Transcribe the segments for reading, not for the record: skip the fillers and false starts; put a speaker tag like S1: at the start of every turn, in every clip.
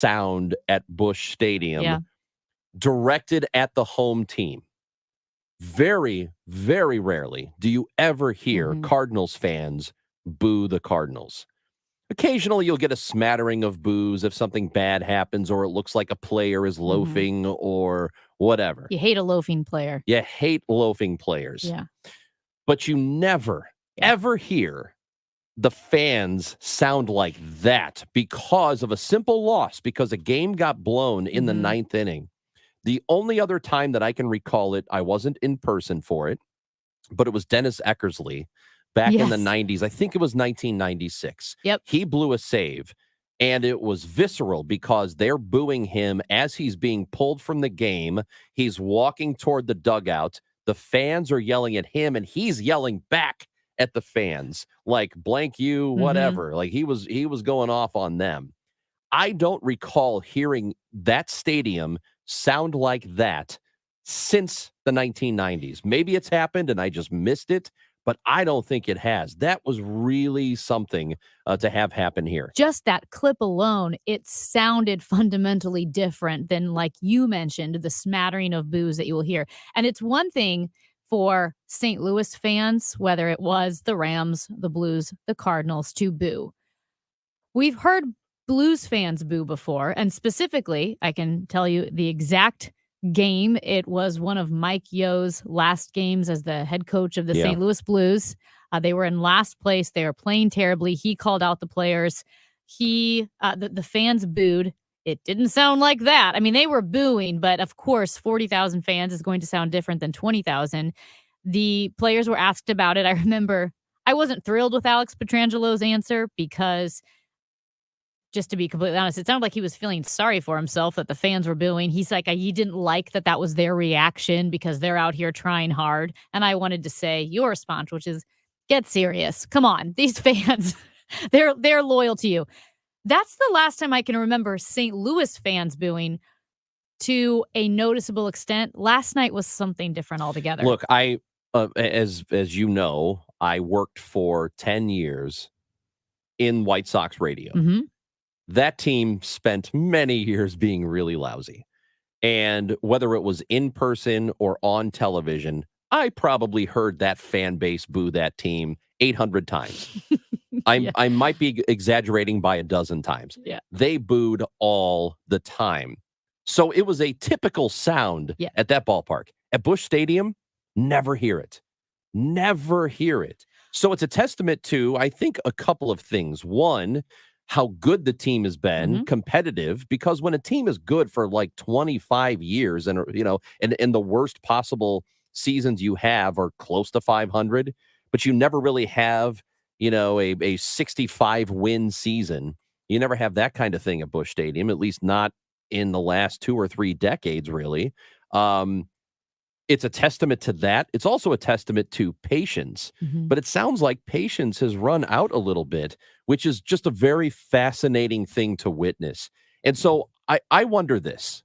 S1: sound at Busch Stadium
S2: Yeah.
S1: directed at the home team. Very, very rarely do you ever hear Cardinals fans boo the Cardinals. Occasionally, you'll get a smattering of boos if something bad happens or it looks like a player is loafing or whatever.
S2: You hate a loafing player.
S1: You hate loafing players.
S2: Yeah.
S1: But you never, ever hear the fans sound like that because of a simple loss, because a game got blown in the ninth inning. The only other time that I can recall it, I wasn't in person for it, but it was Dennis Eckersley back in the 90s. I think it was 1996.
S2: Yep.
S1: He blew a save, and it was visceral because they're booing him as he's being pulled from the game. He's walking toward the dugout. The fans are yelling at him, and he's yelling back at the fans, like blank you, whatever. Like he was going off on them. I don't recall hearing that stadium sound like that since the 1990s. Maybe it's happened and I just missed it, but I don't think it has. That was really something to have happen here.
S2: Just that clip alone, it sounded fundamentally different than, like you mentioned, the smattering of boos that you will hear. And it's one thing for St. Louis fans, whether it was the Rams, the Blues, the Cardinals, to boo. We've heard Blues fans boo before, and specifically, I can tell you the exact game. It was one of Mike Yo's last games as the head coach of the St. Louis Blues. They were in last place. They were playing terribly. He called out the players. The fans booed. It didn't sound like that. I mean, they were booing, but of course, 40,000 fans is going to sound different than 20,000. The players were asked about it. I remember I wasn't thrilled with Alex Petrangelo's answer because, just to be completely honest, it sounded like he was feeling sorry for himself that the fans were booing. He's like, he didn't like that was their reaction because they're out here trying hard. And I wanted to say your response, which is, get serious. Come on. These fans, they're loyal to you. That's the last time I can remember St. Louis fans booing to a noticeable extent. Last night was something different altogether.
S1: Look, I, as you know, I worked for 10 years in White Sox radio. That team spent many years being really lousy. And whether it was in person or on television, I probably heard that fan base boo that team 800 times. I might be exaggerating by a dozen times.
S2: Yeah.
S1: They booed all the time. So it was a typical sound at that ballpark. At Busch Stadium, never hear it. Never hear it. So it's a testament to, I think, a couple of things. One, how good the team has been, competitive, because when a team is good for like 25 years and, and the worst possible seasons you have are close to 500, but you never really have, a 65 win season. You never have that kind of thing at Busch Stadium, at least not in the last 2 or 3 decades, really. It's a testament to that. It's also a testament to patience, but it sounds like patience has run out a little bit, which is just a very fascinating thing to witness. And so I wonder this.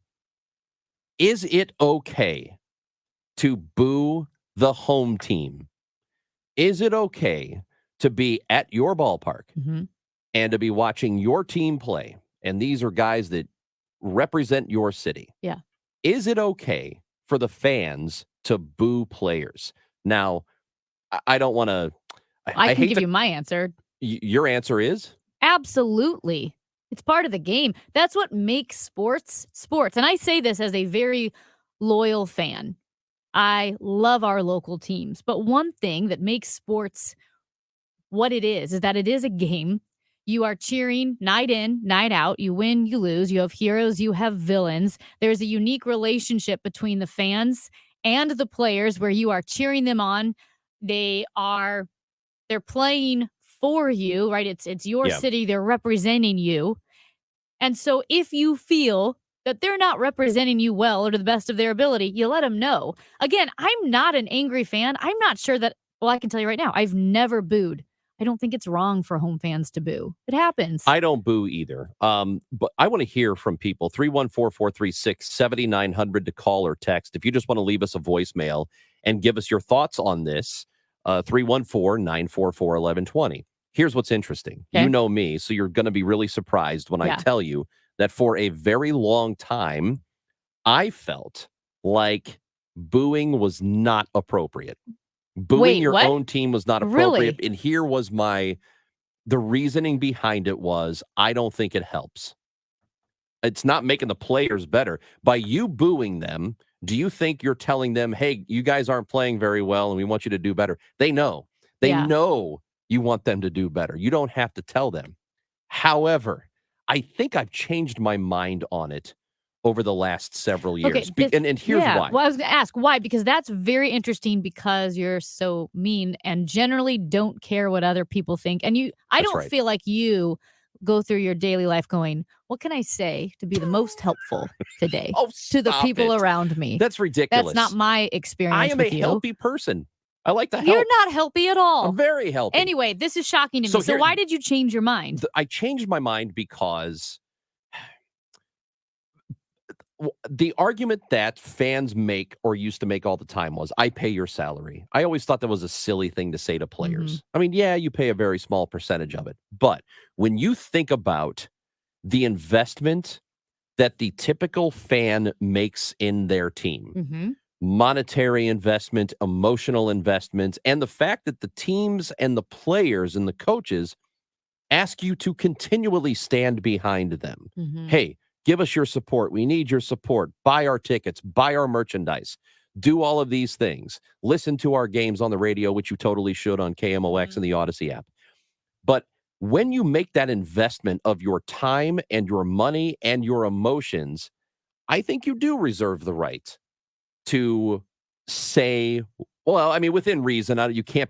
S1: Is it okay to boo the home team? Is it okay to be at your ballpark and to be watching your team play? And these are guys that represent your city.
S2: Yeah.
S1: Is it okay for the fans to boo players? Now, I don't want to.
S2: I can give you my answer.
S1: Your answer is?
S2: Absolutely. It's part of the game. That's what makes sports. And I say this as a very loyal fan. I love our local teams. But one thing that makes sports what it is that it is a game. You are cheering night in, night out. You win, you lose. You have heroes, you have villains. There's a unique relationship between the fans and the players where you are cheering them on. They're playing for you, right? It's your city. They're representing you. And so if you feel that they're not representing you well or to the best of their ability, you let them know. Again, I'm not an angry fan. I'm not sure that, I can tell you right now, I've never booed. I don't think it's wrong for home fans to boo. It happens.
S1: I don't boo either. But I want to hear from people. 314-436-7900 to call or text. If you just want to leave us a voicemail and give us your thoughts on this, 314-944-1120. Here's what's interesting. Okay. You know me, so you're going to be really surprised when I tell you that for a very long time, I felt like booing was not appropriate. Booing
S2: Wait,
S1: your
S2: what?
S1: own team was not appropriate.
S2: Really?
S1: And here was the reasoning behind it was, I don't think it helps. It's not making the players better. By you booing them, do you think you're telling them, hey, you guys aren't playing very well and we want you to do better? They know. They
S2: Yeah.
S1: know you want them to do better. You don't have to tell them. However, I think I've changed my mind on it over the last several years. And here's why.
S2: Well, I was going to ask why, because that's very interesting because you're so mean and generally don't care what other people think. And I
S1: That's
S2: don't
S1: right.
S2: feel like you go through your daily life going, what can I say to be the most helpful today to the people around me?
S1: That's ridiculous.
S2: That's not my experience.
S1: I am a healthy person. I like to help.
S2: You're not healthy at all.
S1: I'm very healthy.
S2: Anyway, this is shocking to me. So why did you change your mind?
S1: I changed my mind because the argument that fans make or used to make all the time was, I pay your salary. I always thought that was a silly thing to say to players. I mean, yeah, you pay a very small percentage of it. But when you think about the investment that the typical fan makes in their team, monetary investment, emotional investment, and the fact that the teams and the players and the coaches ask you to continually stand behind them. Hey, give us your support. We need your support. Buy our tickets, buy our merchandise, do all of these things. Listen to our games on the radio, which you totally should on KMOX and the Odyssey app. But when you make that investment of your time and your money and your emotions, I think you do reserve the right to say, well, I mean, within reason, you can't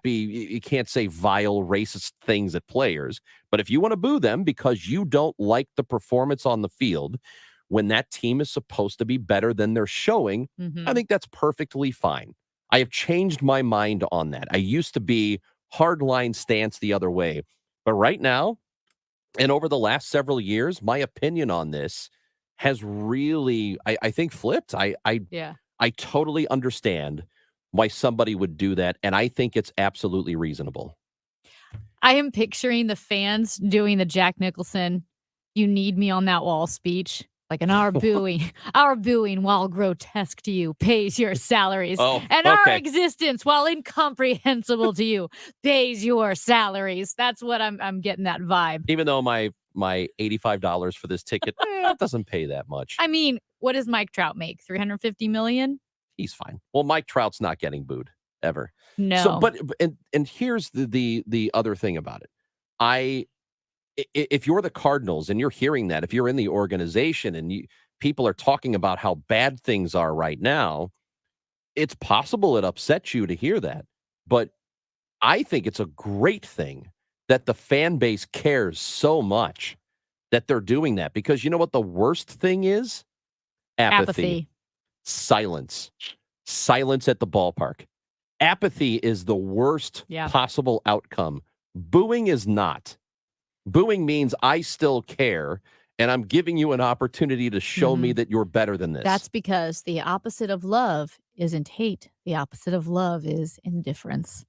S1: say vile, racist things at players. But if you want to boo them because you don't like the performance on the field, when that team is supposed to be better than they're showing, I think that's perfectly fine. I have changed my mind on that. I used to be hardline stance the other way. But right now, and over the last several years, my opinion on this has really, I think, flipped. I totally understand why somebody would do that, and I think it's absolutely reasonable.
S2: I am picturing the fans doing the Jack Nicholson, "You need me on that wall" speech. Like, and our booing, while grotesque to you, pays your salaries. And our existence, while incomprehensible to you, pays your salaries. That's what I'm getting that vibe.
S1: Even though my $85 for this ticket, it doesn't pay that much.
S2: I mean, what does Mike Trout make? $350 million?
S1: He's fine. Well, Mike Trout's not getting booed ever.
S2: No.
S1: So, but here's the other thing about it. If you're the Cardinals and you're hearing that, if you're in the organization and people are talking about how bad things are right now, it's possible it upsets you to hear that. But I think it's a great thing that the fan base cares so much that they're doing that. Because you know what the worst thing is? Apathy. Silence at the ballpark. Apathy is the worst possible outcome. Booing is not. Booing means I still care, and I'm giving you an opportunity to show me that you're better than this.
S2: That's because the opposite of love isn't hate. The opposite of love is indifference.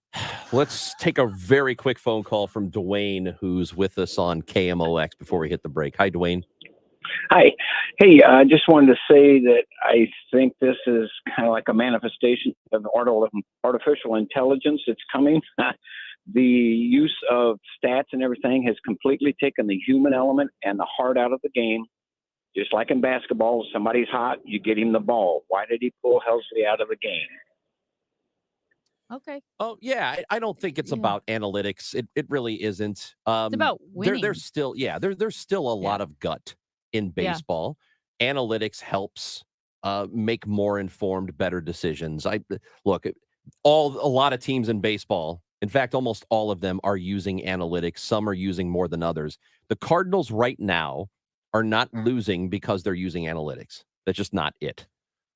S1: Let's take a very quick phone call from Dwayne, who's with us on KMOX before we hit the break. Hi, Dwayne.
S3: Hi. Hey, I just wanted to say that I think this is kind of like a manifestation of artificial intelligence. It's coming. The use of stats and everything has completely taken the human element and the heart out of the game. Just like in basketball, if somebody's hot, you get him the ball. Why did he pull Helsley out of the game?
S2: Okay.
S1: Oh, yeah. I don't think it's about analytics. It really isn't.
S2: It's about winning.
S1: There's still a lot of gut in baseball. Analytics helps make more informed, better decisions. A lot of teams in baseball, in fact, almost all of them are using analytics. Some are using more than others. The Cardinals right now are not losing because they're using analytics. That's just not it.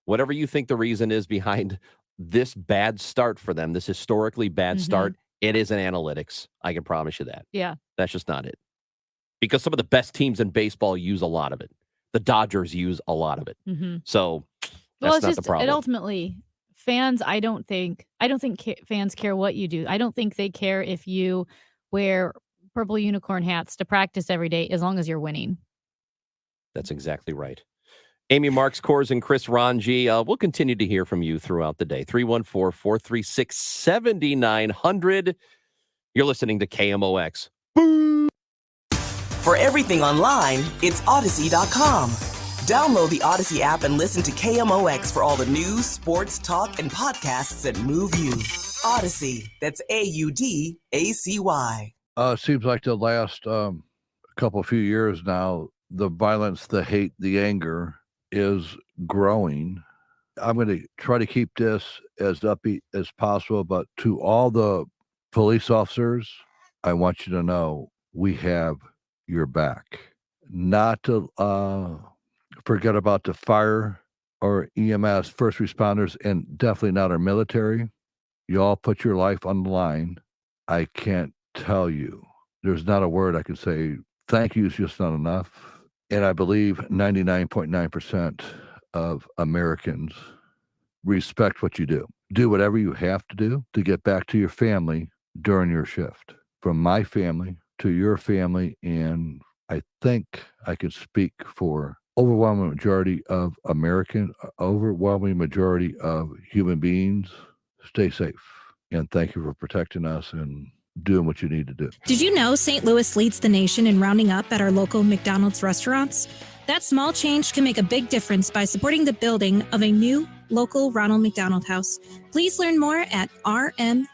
S1: Whatever you think the reason is behind this bad start for them, this historically bad start, it isn't analytics. I can promise you that.
S2: Yeah.
S1: That's just not it. Because some of the best teams in baseball use a lot of it. The Dodgers use a lot of it. So that's not the problem.
S2: It ultimately, fans, I don't think fans care what you do. I don't think they care if you wear purple unicorn hats to practice every day as long as you're winning.
S1: That's exactly right. Amy Marks, Kors, and Chris Ranji. We'll continue to hear from you throughout the day. 314-436-7900. You're listening to KMOX. Boo!
S4: For everything online, it's Odyssey.com. Download the Odyssey app and listen to KMOX for all the news, sports, talk, and podcasts that move you. Odyssey, that's AUDACY.
S5: Seems like the last few years now, the violence, the hate, the anger is growing. I'm going to try to keep this as upbeat as possible, but to all the police officers, I want you to know we have your back. Not to forget about the fire or EMS, first responders, and definitely not our military. You all put your life on the line. I can't tell you. There's not a word I can say. Thank you is just not enough. And I believe 99.9% of Americans respect what you do. Do whatever you have to do to get back to your family during your shift. From my family to your family, and I think I can speak for overwhelming majority of overwhelming majority of human beings. Stay safe, and thank you for protecting us and doing what you need to do.
S6: Did you know St. Louis leads the nation in rounding up at our local McDonald's restaurants? That small change can make a big difference by supporting the building of a new local Ronald McDonald House. Please learn more at rmhcstl.com.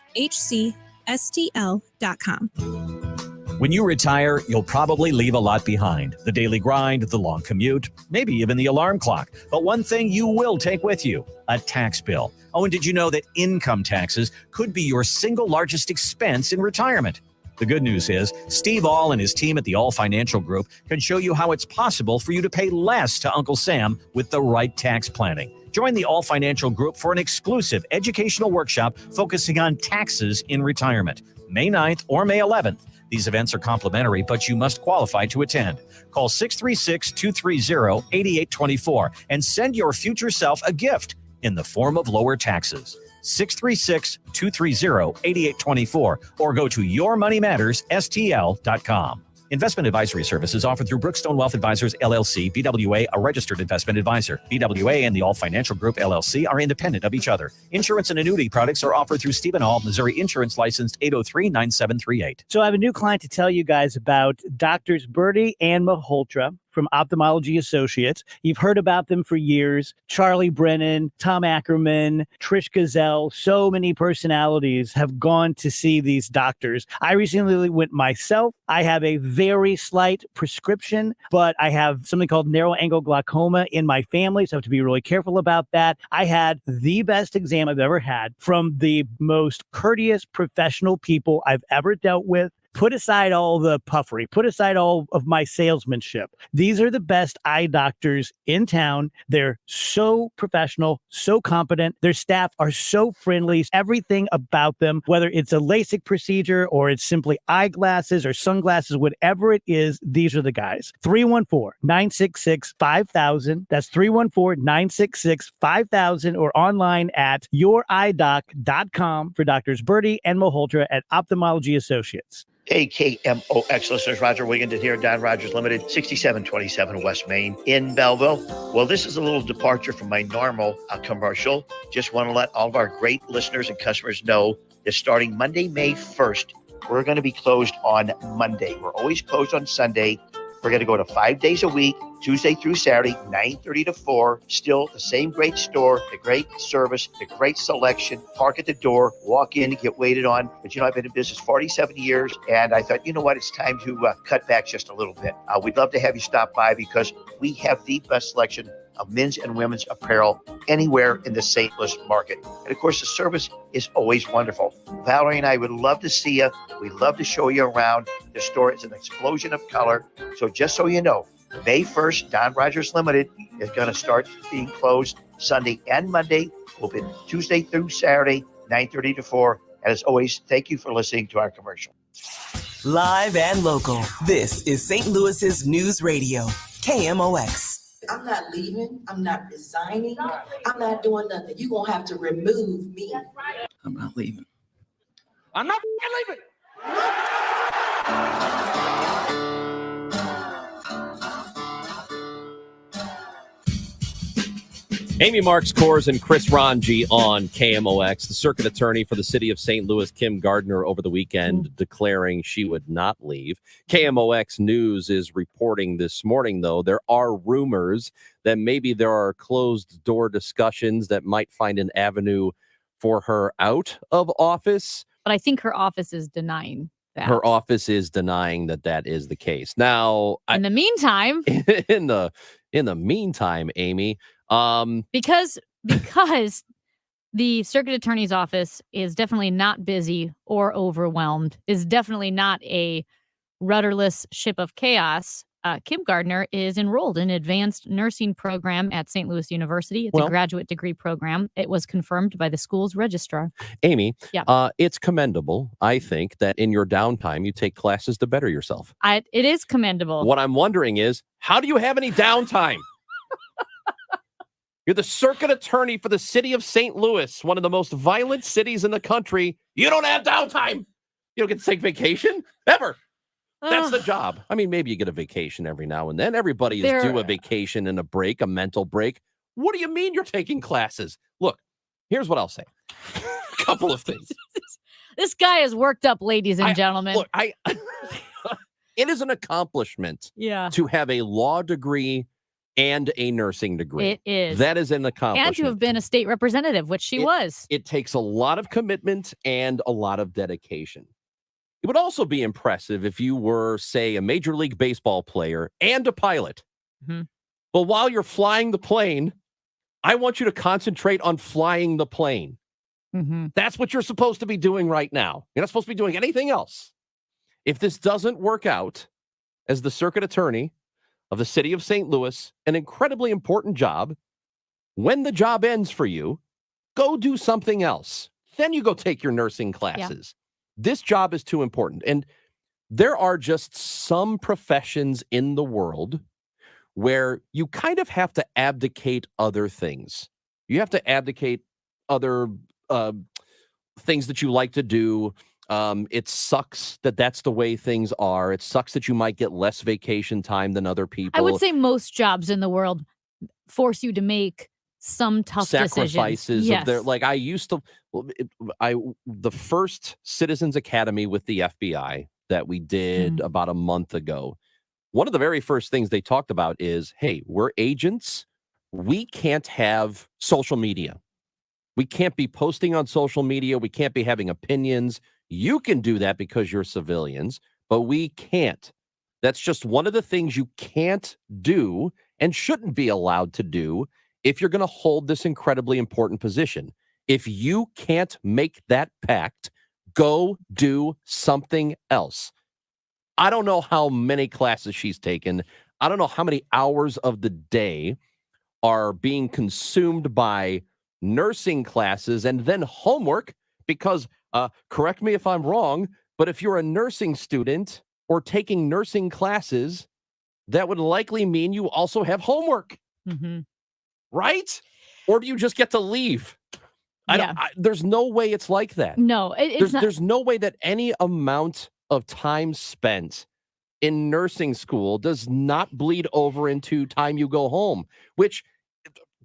S7: When you retire, you'll probably leave a lot behind. The daily grind, the long commute, maybe even the alarm clock. But one thing you will take with you, a tax bill. Oh, and did you know that income taxes could be your single largest expense in retirement? The good news is Steve All and his team at the All Financial Group can show you how it's possible for you to pay less to Uncle Sam with the right tax planning. Join the All Financial Group for an exclusive educational workshop focusing on taxes in retirement, May 9th or May 11th. These events are complimentary, but you must qualify to attend. Call 636-230-8824 and send your future self a gift in the form of lower taxes. 636-230-8824 or go to yourmoneymattersstl.com. Investment advisory services offered through Brookstone Wealth Advisors, LLC, BWA, a registered investment advisor. BWA and the All Financial Group, LLC, are independent of each other. Insurance and annuity products are offered through Stephen All, Missouri Insurance Licensed 803-9738.
S8: So I have a new client to tell you guys about, Doctors Bertie and Malhotra from Ophthalmology Associates. You've heard about them for years. Charlie Brennan, Tom Ackerman, Trish Gazelle, so many personalities have gone to see these doctors. I recently went myself. I have a very slight prescription, but I have something called narrow angle glaucoma in my family, so I have to be really careful about that. I had the best exam I've ever had from the most courteous professional people I've ever dealt with. Put aside all the puffery, put aside all of my salesmanship. These are the best eye doctors in town. They're so professional, so competent. Their staff are so friendly. Everything about them, whether it's a LASIK procedure or it's simply eyeglasses or sunglasses, whatever it is, these are the guys. 314-966-5000. That's 314-966-5000 or online at youridoc.com for Doctors Bertie and Malhotra at Ophthalmology Associates.
S9: Hey, KMOX listeners, Roger Wigginton here, Don Rogers Limited, 6727 West Main in Belleville. Well, this is a little departure from my normal commercial. Just want to let all of our great listeners and customers know that starting Monday, May 1st, we're going to be closed on Monday. We're always closed on Sunday. We're going to go to 5 days a week, Tuesday through Saturday, 9:30 to 4. Still the same great store, the great service, the great selection. Park at the door, walk in, get waited on. But, I've been in business 47 years, and I thought, it's time to cut back just a little bit. We'd love to have you stop by because we have the best selection of men's and women's apparel anywhere in the St. Louis market. And of course, the service is always wonderful. Valerie and I would love to see you. We'd love to show you around. The store is an explosion of color. So just so you know, May 1st, Don Rogers Limited is going to start being closed Sunday and Monday. We'll be Tuesday through Saturday, 9:30 to 4. And as always, thank you for listening to our commercial.
S4: Live and local. This is St. Louis's News Radio, KMOX.
S10: I'm not leaving. I'm not resigning. I'm not doing nothing. You're going to have to remove me.
S11: I'm not leaving.
S1: I'm not leaving. Amy Marks Kors and Chris Ranji on KMOX. The circuit attorney for the city of St. Louis, Kim Gardner, over the weekend declaring she would not leave. KMOX News is reporting this morning, though, there are rumors that maybe there are closed-door discussions that might find an avenue for her out of office.
S2: But I think her office is denying that.
S1: Her office is denying that that is the case. Now,
S2: in the meantime,
S1: in the meantime, Amy,
S2: because the circuit attorney's office is definitely not busy or overwhelmed, is definitely not a rudderless ship of chaos. Kim Gardner is enrolled in an advanced nursing program at St. Louis University. It's a graduate degree program. It was confirmed by the school's registrar.
S1: Amy, it's commendable, I think, that in your downtime, you take classes to better yourself.
S2: It is commendable.
S1: What I'm wondering is, how do you have any downtime? You're the circuit attorney for the city of St. Louis, one of the most violent cities in the country. You don't have downtime. You don't get to take vacation ever. That's the job. I mean, maybe you get a vacation every now and then. Everybody is due a vacation and a break, a mental break. What do you mean you're taking classes? Look, here's what I'll say. A couple of things.
S2: This guy is worked up, ladies and gentlemen.
S1: Look, it is an accomplishment to have a law degree and a nursing degree.
S2: It is.
S1: That is an accomplishment.
S2: And to have been a state representative, which she was.
S1: It takes a lot of commitment and a lot of dedication. It would also be impressive if you were, say, a Major League Baseball player and a pilot.
S2: Mm-hmm.
S1: But while you're flying the plane, I want you to concentrate on flying the plane.
S2: Mm-hmm.
S1: That's what you're supposed to be doing right now. You're not supposed to be doing anything else. If this doesn't work out as the circuit attorney of the city of St. Louis, an incredibly important job, when the job ends for you, go do something else. Then you go take your nursing classes. This job is too important. And there are just some professions in the world where you kind of have to abdicate other things. You have to abdicate other things that you like to do. It sucks that that's the way things are. It sucks that you might get less vacation time than other people.
S2: I would say most jobs in the world force you to make some tough
S1: sacrifices
S2: decisions.
S1: of their, like the first Citizens Academy with the FBI that we did about a month ago. One of the very first things they talked about is, hey, we're agents. We can't have social media. We can't be posting on social media. We can't be having opinions. You can do that because you're civilians, but we can't. That's just one of the things you can't do and shouldn't be allowed to do if you're going to hold this incredibly important position. If you can't make that pact, go do something else. I don't know how many classes she's taken. I don't know how many hours of the day are being consumed by nursing classes and then homework, because, correct me if I'm wrong, but if you're a nursing student or taking nursing classes, that would likely mean you also have homework.
S2: Mm-hmm.
S1: Right? Or do you just get to leave? There's no way it's like that.
S2: No,
S1: there's no way that any amount of time spent in nursing school does not bleed over into time you go home, which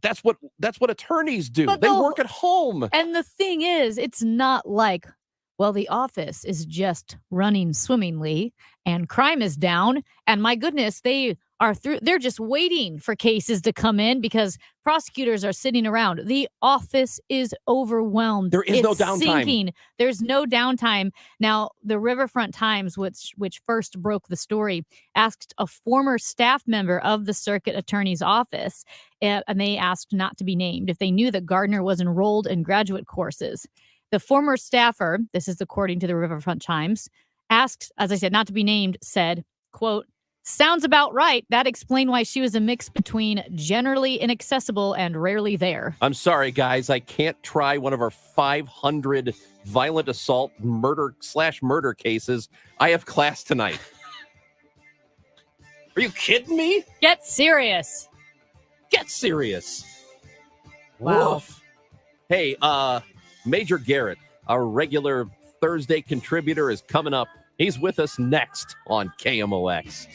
S1: that's what attorneys do. They work at home.
S2: And the thing is, it's not like, well, the office is just running swimmingly and crime is down. And my goodness, they're just waiting for cases to come in because prosecutors are sitting around. The office is overwhelmed.
S1: There is no downtime.
S2: Sinking. There's no downtime. Now, the Riverfront Times, which first broke the story, asked a former staff member of the circuit attorney's office, and they asked not to be named, if they knew that Gardner was enrolled in graduate courses. The former staffer, this is according to the Riverfront Times, asked, as I said, not to be named, said, quote, "Sounds about right. That explained why she was a mix between generally inaccessible and rarely there."
S1: I'm sorry, guys. I can't try one of our 500 violent assault murder cases. I have class tonight. Are you kidding me?
S2: Get serious.
S1: Get serious.
S2: Wow.
S1: Woof. Hey, Major Garrett, our regular Thursday contributor, is coming up. He's with us next on KMOX.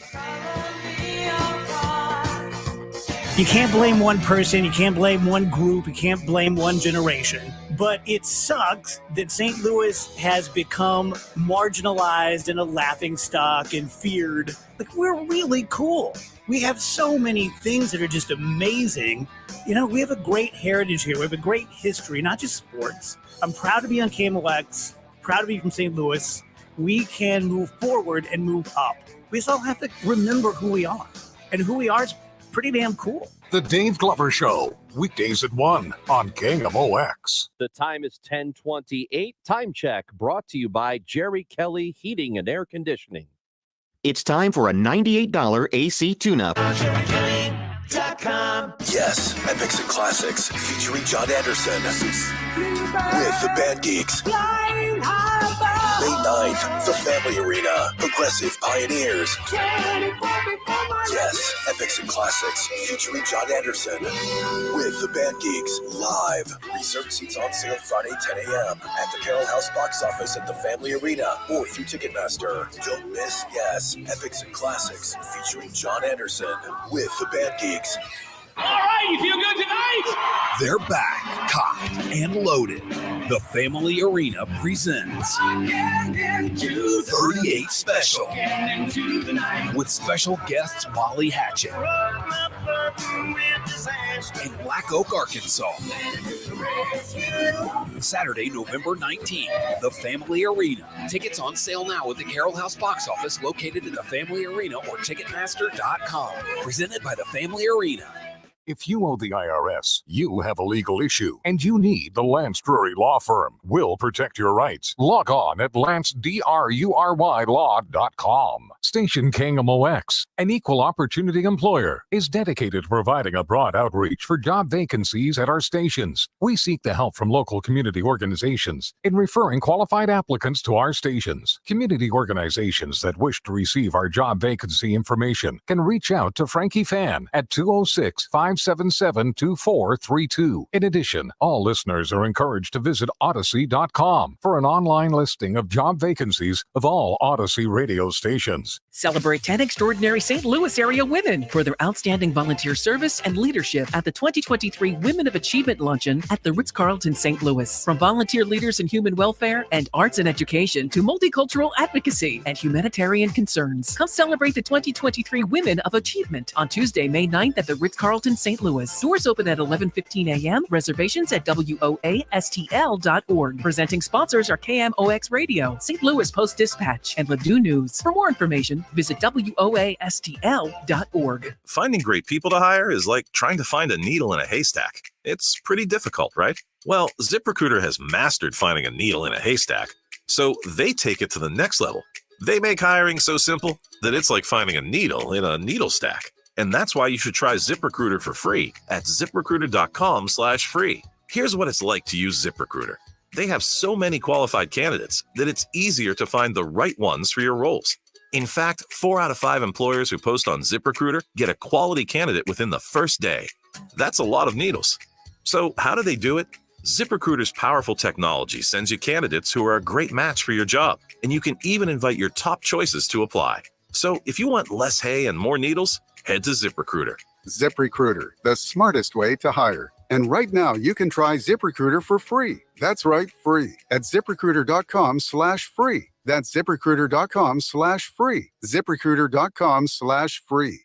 S8: You can't blame one person, you can't blame one group, you can't blame one generation. But it sucks that St. Louis has become marginalized and a laughingstock and feared. Like, we're really cool. We have so many things that are just amazing. You know, we have a great heritage here. We have a great history, not just sports. I'm proud to be on KMOX, proud to be from St. Louis. We can move forward and move up. We just all have to remember who we are. And who we are is pretty damn cool.
S11: The Dave Glover Show, weekdays at 1 on KMOX.
S1: The time is 10:28. Time check brought to you by Jerry Kelly Heating and Air Conditioning.
S12: It's time for a $98 AC tune-up.
S13: Yes, Epics and Classics featuring John Anderson with the Band Geeks. May 9th, the Family Arena, Progressive Pioneers. Yes, Epics and Classics featuring John Anderson with the Band Geeks live. Reserved seats on sale Friday 10 a.m. at the Carroll House box office at the Family Arena or through Ticketmaster. Don't miss Yes, Epics and Classics featuring John Anderson with the Band Geeks.
S14: All right, you feel good tonight?
S13: They're back, cocked and loaded. The Family Arena presents 38 Special with special guests Molly Hatchet and Black Oak, Arkansas. Saturday, November 19th, the Family Arena. Tickets on sale now at the Carroll House box office located at the Family Arena or Ticketmaster.com. Presented by the Family Arena.
S11: If you owe the IRS, you have a legal issue, and you need the Lance Drury Law Firm. We'll protect your rights. Log on at lancedrurylaw.com. Station KMOX, an equal opportunity employer, is dedicated to providing a broad outreach for job vacancies at our stations. We seek the help from local community organizations in referring qualified applicants to our stations. Community organizations that wish to receive our job vacancy information can reach out to Frankie Fan at 206-577-2432. In addition, all listeners are encouraged to visit Odyssey.com for an online listing of job vacancies of all Odyssey radio stations.
S15: Celebrate 10 extraordinary St. Louis area women for their outstanding volunteer service and leadership at the 2023 Women of Achievement Luncheon at the Ritz-Carlton St. Louis. From volunteer leaders in human welfare and arts and education to multicultural advocacy and humanitarian concerns. Come celebrate the 2023 Women of Achievement on Tuesday, May 9th at the Ritz-Carlton St. Louis. Doors open at 11:15 a.m. Reservations at WOASTL.org. Presenting sponsors are KMOX Radio, St. Louis Post-Dispatch, and Ladue News. For more information, visit WOASTL.org.
S16: Finding great people to hire is like trying to find a needle in a haystack. It's pretty difficult, right? Well, ZipRecruiter has mastered finding a needle in a haystack, so they take it to the next level. They make hiring so simple that it's like finding a needle in a needle stack. And that's why you should try ZipRecruiter for free at ZipRecruiter.com/free. Here's what it's like to use ZipRecruiter. They have so many qualified candidates that it's easier to find the right ones for your roles. In fact, 4 out of 5 employers who post on ZipRecruiter get a quality candidate within the first day. That's a lot of needles. So how do they do it? ZipRecruiter's powerful technology sends you candidates who are a great match for your job, and you can even invite your top choices to apply. So if you want less hay and more needles, head to ZipRecruiter.
S17: ZipRecruiter, the smartest way to hire. And right now, you can try ZipRecruiter for free. That's right, free. At ZipRecruiter.com/free. That's ZipRecruiter.com/free. ZipRecruiter.com/free.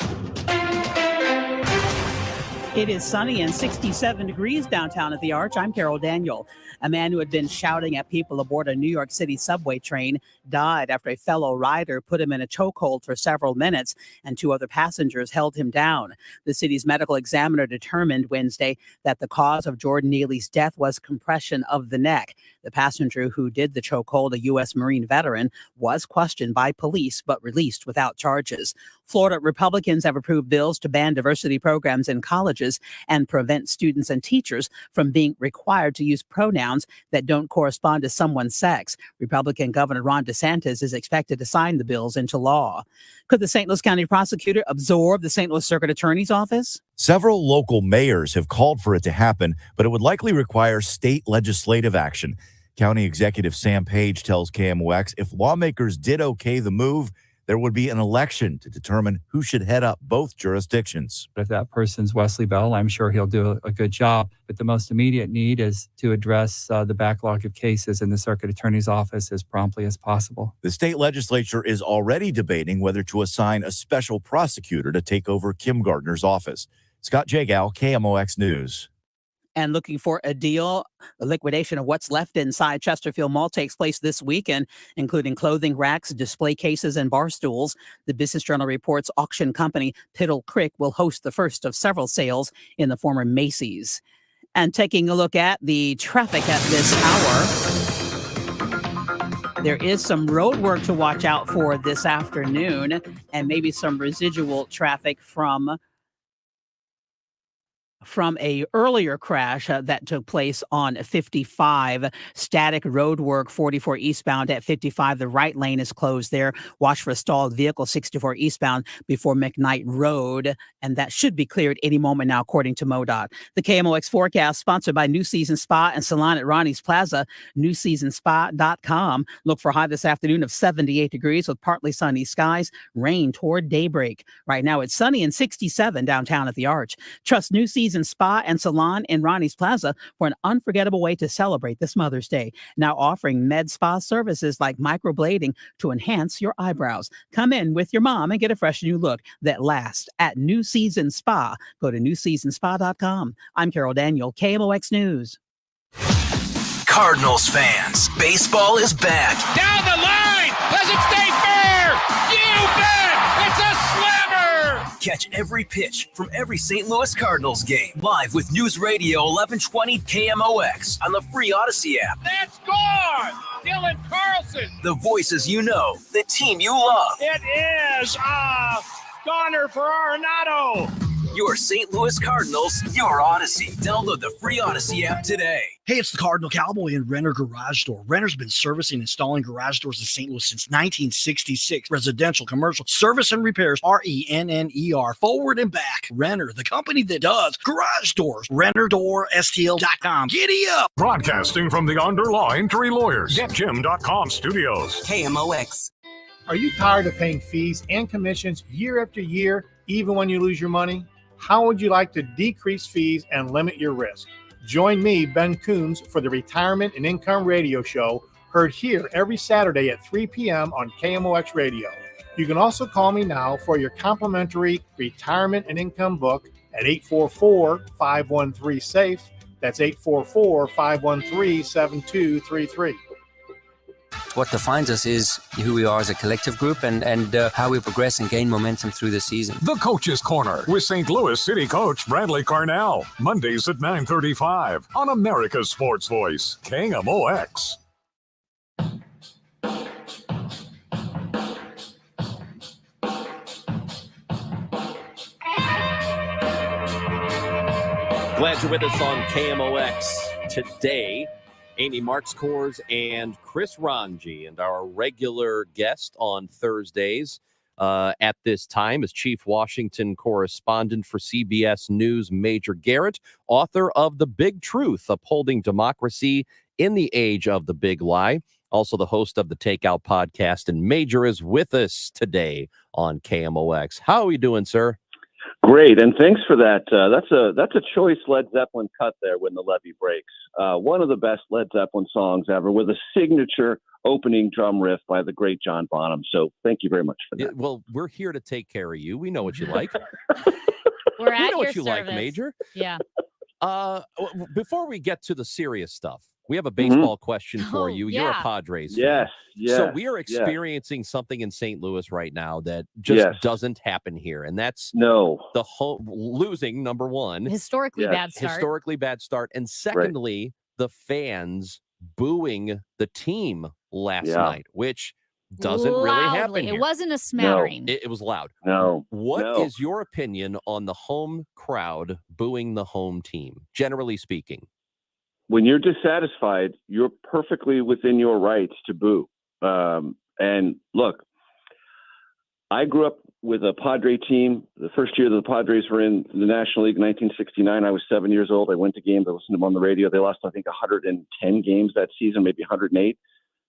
S18: It is sunny and 67 degrees downtown at the Arch. I'm Carol Daniel. A man who had been shouting at people aboard a New York City subway train died after a fellow rider put him in a chokehold for several minutes, and 2 other passengers held him down. The city's medical examiner determined Wednesday that the cause of Jordan Neely's death was compression of the neck. The passenger who did the chokehold, a U.S. Marine veteran, was questioned by police but released without charges. Florida Republicans have approved bills to ban diversity programs in colleges and prevent students and teachers from being required to use pronouns that don't correspond to someone's sex. Republican Governor Ron DeSantis is expected to sign the bills into law. Could the St. Louis County prosecutor absorb the St. Louis Circuit Attorney's Office?
S19: Several local mayors have called for it to happen, but it would likely require state legislative action. County Executive Sam Page tells KMOX if lawmakers did okay the move, there would be an election to determine who should head up both jurisdictions.
S20: If that person's Wesley Bell, I'm sure he'll do a good job. But the most immediate need is to address the backlog of cases in the Circuit Attorney's Office as promptly as possible.
S19: The state legislature is already debating whether to assign a special prosecutor to take over Kim Gardner's office. Scott Jagow, KMOX News.
S18: And looking for a deal, a liquidation of what's left inside Chesterfield Mall takes place this weekend, including clothing racks, display cases, and bar stools. The Business Journal reports auction company Piddle Creek will host the first of several sales in the former Macy's. And taking a look at the traffic at this hour, there is some road work to watch out for this afternoon, and maybe some residual traffic from a earlier crash that took place on 55. Static road work 44 eastbound at 55. The right lane is closed there. Watch for a stalled vehicle 64 eastbound before McKnight Road, and that should be cleared any moment now, according to MoDOT. The KMOX forecast sponsored by New Season Spa and Salon at Ronnie's Plaza, newseasonspa.com. Look for a high this afternoon of 78 degrees with partly sunny skies, rain toward daybreak. Right now it's sunny and 67 downtown at the Arch. Trust New Season Spa and Salon in Ronnie's Plaza for an unforgettable way to celebrate this Mother's Day. Now offering med spa services like microblading to enhance your eyebrows. Come in with your mom and get a fresh new look that lasts at New Season Spa. Go to newseasonspa.com. I'm Carol Daniel, KMOX News.
S21: Cardinals fans, baseball is back.
S14: Down the line! Does it stay fair? You bet! It's a slammer!
S21: Catch every pitch from every St. Louis Cardinals game live with News Radio 1120 KMOX on the free Odyssey app.
S14: That's gone! Dylan Carlson!
S21: The voices you know, the team you love.
S14: It is Connor for Arenado!
S21: Your St. Louis Cardinals, your Odyssey. Download the free Odyssey app today.
S22: Hey, it's the Cardinal Cowboy in Renner Garage Door. Renner's been servicing and installing garage doors in St. Louis since 1966. Residential, commercial, service and repairs, RENNER, forward and back. Renner, the company that does garage doors. RennerDoorSTL.com. Giddy up!
S11: Broadcasting from the Underlying Tree Lawyers. GetJim.com studios.
S4: KMOX.
S23: Are you tired of paying fees and commissions year after year, even when you lose your money? How would you like to decrease fees and limit your risk? Join me, Ben Coons, for the Retirement and Income Radio Show, heard here every Saturday at 3 p.m. on KMOX Radio. You can also call me now for your complimentary retirement and income book at 844-513-SAFE. That's 844-513-7233.
S24: What defines us is who we are as a collective group and how we progress and gain momentum through the season.
S11: The Coach's Corner with St. Louis City Coach Bradley Carnell. Mondays at 9:35 on America's Sports Voice, KMOX.
S1: Glad you're with us on KMOX today. Amy Marks-Kors and Chris Ranji, and our regular guest on Thursdays at this time is Chief Washington Correspondent for CBS News, Major Garrett, author of The Big Truth, Upholding Democracy in the Age of the Big Lie, also the host of the Takeout Podcast, and Major is with us today on KMOX. How are you doing, sir?
S25: Great, and thanks for that. That's a choice Led Zeppelin cut there when the levee breaks. One of the best Led Zeppelin songs ever, with a signature opening drum riff by the great John Bonham. So thank you very much for that.
S1: Well, we're here to take care of you. We know what you like.
S2: We're at
S1: we know what
S2: your
S1: you
S2: service.
S1: like, Major.
S2: Yeah.
S1: Before we get to the serious stuff, we have a baseball question for you. You're a
S2: yeah.
S1: Padres fan.
S25: Yes.
S1: So we are experiencing something in St. Louis right now that just doesn't happen here, and that's the home losing, number one,
S2: Historically bad start.
S1: And secondly, the fans booing the team last night, which doesn't really happen
S2: Loudly.
S1: here.
S2: It wasn't a smattering.
S1: No, it was loud.
S25: No.
S1: What is your opinion on the home crowd booing the home team, generally speaking?
S25: When you're dissatisfied, you're perfectly within your rights to boo. And look, I grew up with a Padre team. The first year that the Padres were in the National League in 1969, I was 7 years old. I went to games. I listened to them on the radio. They lost, I think, 110 games that season, maybe 108.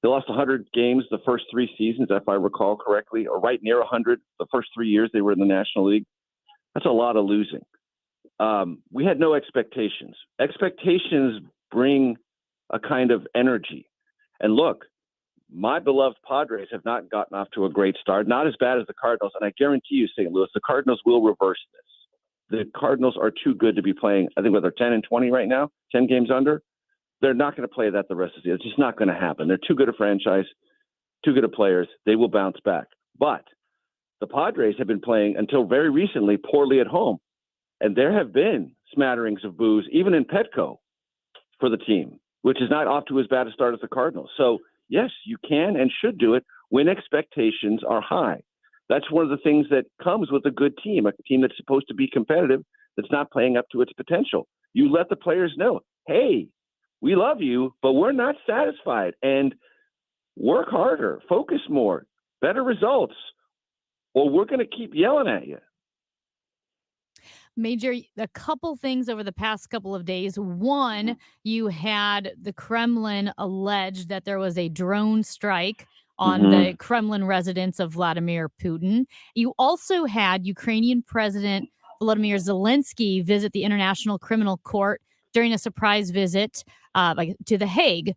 S25: They lost 100 games the first 3 seasons, if I recall correctly, or right near 100 the first 3 years they were in the National League. That's a lot of losing. We had no expectations. Expectations bring a kind of energy. And look, my beloved Padres have not gotten off to a great start, not as bad as the Cardinals. And I guarantee you, St. Louis, the Cardinals will reverse this. The Cardinals are too good to be playing. I think they're 10-20 right now, 10 games under. They're not going to play that the rest of the year. It's just not going to happen. They're too good a franchise, too good of players. They will bounce back. But the Padres have been playing until very recently poorly at home. And there have been smatterings of boos, even in Petco, for the team, which is not off to as bad a start as the Cardinals. So, yes, you can and should do it when expectations are high. That's one of the things that comes with a good team, a team that's supposed to be competitive, that's not playing up to its potential. You let the players know, hey, we love you, but we're not satisfied. And work harder, focus more, better results, or we're going to keep yelling at you.
S2: Major, a couple things over the past couple of days. One, you had the Kremlin allege that there was a drone strike on the Kremlin residence of Vladimir Putin. You also had Ukrainian President Volodymyr Zelensky visit the International Criminal Court during a surprise visit to The Hague.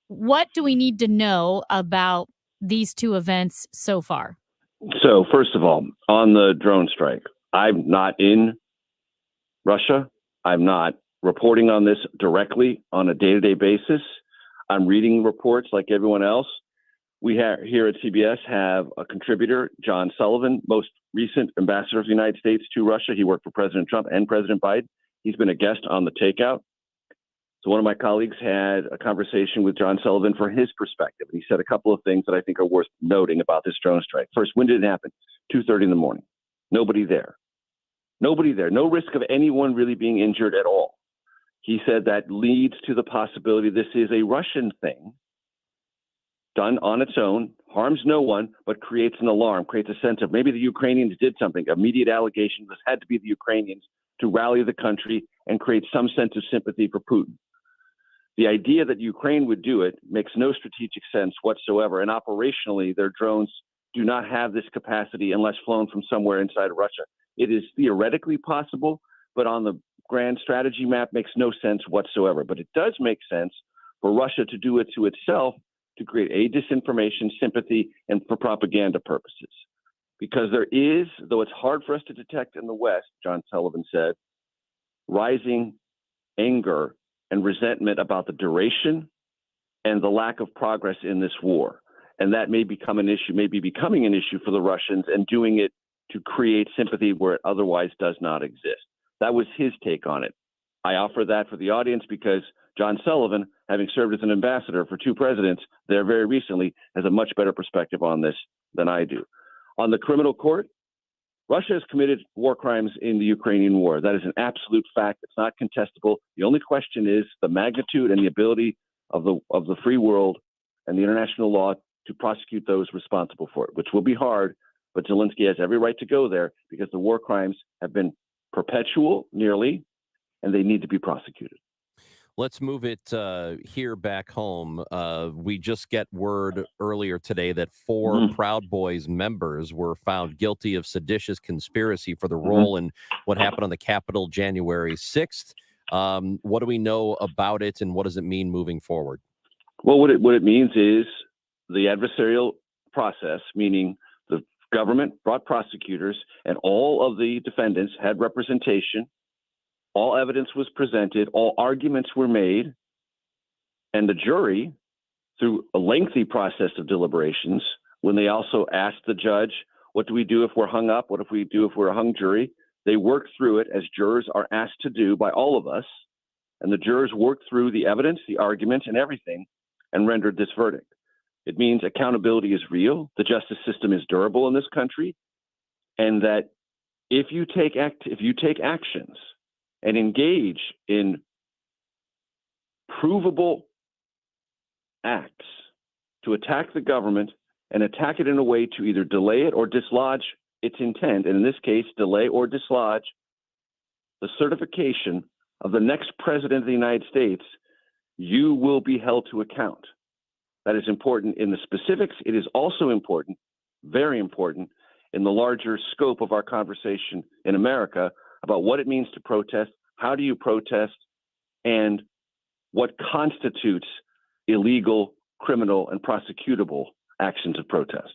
S2: What do we need to know about these two events so far?
S25: So, first of all, on the drone strike, I'm not in Russia. I'm not reporting on this directly on a day-to-day basis. I'm reading reports like everyone else. We here at CBS have a contributor, John Sullivan, most recent ambassador of the United States to Russia. He worked for President Trump and President Biden. He's been a guest on The Takeout. So one of my colleagues had a conversation with John Sullivan for his perspective. He said a couple of things that I think are worth noting about this drone strike. First, when did it happen? 2:30 in the morning. Nobody there. Nobody there. No risk of anyone really being injured at all. He said that leads to the possibility this is a Russian thing done on its own, harms no one, but creates an alarm, creates a sense of maybe the Ukrainians did something. Immediate allegation, this had to be the Ukrainians to rally the country and create some sense of sympathy for Putin. The idea that Ukraine would do it makes no strategic sense whatsoever. And operationally, their drones do not have this capacity unless flown from somewhere inside of Russia. It is theoretically possible, but on the grand strategy map makes no sense whatsoever. But it does make sense for Russia to do it to itself to create a disinformation, sympathy, and for propaganda purposes. Because there is, though it's hard for us to detect in the West, John Sullivan said, rising anger and resentment about the duration and the lack of progress in this war. And that may become an issue, may be becoming an issue for the Russians and doing it to create sympathy where it otherwise does not exist. That was his take on it. I offer that for the audience because John Sullivan, having served as an ambassador for 2 presidents there very recently, has a much better perspective on this than I do. On the criminal court, Russia has committed war crimes in the Ukrainian war. That is an absolute fact. It's not contestable. The only question is the magnitude and the ability of the free world and the international law to prosecute those responsible for it, which will be hard. But Zelensky has every right to go there because the war crimes have been perpetual, nearly, and they need to be prosecuted.
S1: Let's move it here back home. We just get word earlier today that 4 Proud Boys members were found guilty of seditious conspiracy for the role in what happened on the Capitol January 6th. What do we know about it, and what does it mean moving forward?
S25: Well, what it means is the adversarial process, meaning the government brought prosecutors and all of the defendants had representation. All evidence was presented, all arguments were made, and the jury, through a lengthy process of deliberations, when they also asked the judge, what do we do if we're hung up? What if we do if we're a hung jury? They worked through it as jurors are asked to do by all of us, and the jurors worked through the evidence, the arguments, and everything, and rendered this verdict. It means accountability is real, the justice system is durable in this country, and that if you take actions and engage in provable acts to attack the government and attack it in a way to either delay it or dislodge its intent, and in this case, delay or dislodge the certification of the next president of the United States, you will be held to account. that is important in the specifics. It is also important, very important, in the larger scope of our conversation in America about what it means to protest, how do you protest, and what constitutes illegal, criminal, and prosecutable actions of protest.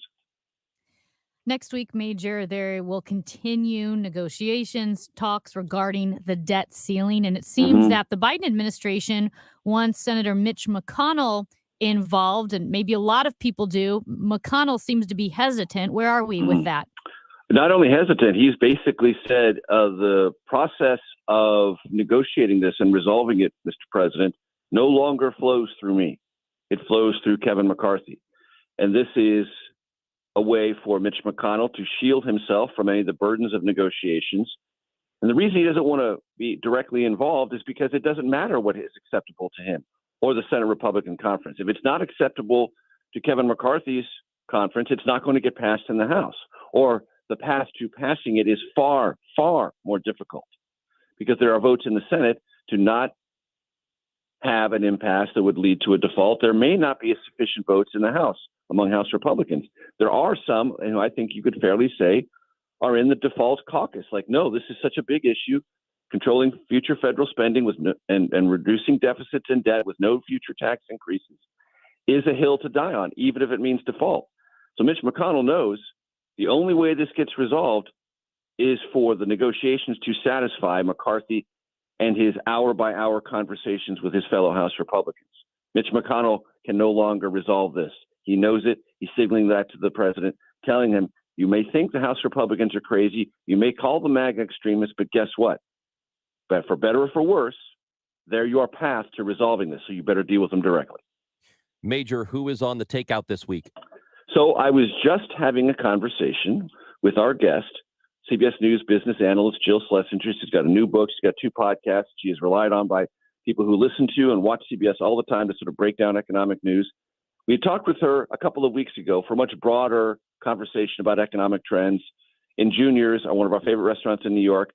S2: Next week, Major, there will continue negotiations, talks regarding the debt ceiling. And it seems that the Biden administration wants Senator Mitch McConnell involved, and maybe a lot of people do. McConnell seems to be hesitant. Where are we with that?
S25: Not only hesitant, he's basically said the process of negotiating this and resolving it, Mr. President, no longer flows through me. It flows through Kevin McCarthy. And this is a way for Mitch McConnell to shield himself from any of the burdens of negotiations. And the reason he doesn't want to be directly involved is because it doesn't matter what is acceptable to him or the Senate Republican Conference. If it's not acceptable to Kevin McCarthy's conference, it's not going to get passed in the House. Or the path to passing it is far, far more difficult because there are votes in the Senate to not have an impasse that would lead to a default. There may not be sufficient votes in the House among House Republicans. There are some, and I think you could fairly say, are in the default caucus. Like, no, this is such a big issue. Controlling future federal spending with and reducing deficits and debt with no future tax increases is a hill to die on, even if it means default. So Mitch McConnell knows the only way this gets resolved is for the negotiations to satisfy McCarthy and his hour-by-hour conversations with his fellow House Republicans. Mitch McConnell can no longer resolve this. He knows it. He's signaling that to the president, telling him, you may think the House Republicans are crazy. You may call them MAGA extremists, but guess what? But for better or for worse, they're your path to resolving this, so you better deal with them directly.
S1: Major, who is on the takeout this week?
S25: So I was just having a conversation with our guest, CBS News business analyst Jill Schlesinger. She's got a new book. She's got 2 podcasts. She is relied on by people who listen to and watch CBS all the time to sort of break down economic news. We talked with her a couple of weeks ago for a much broader conversation about economic trends in Junior's, one of our favorite restaurants in New York.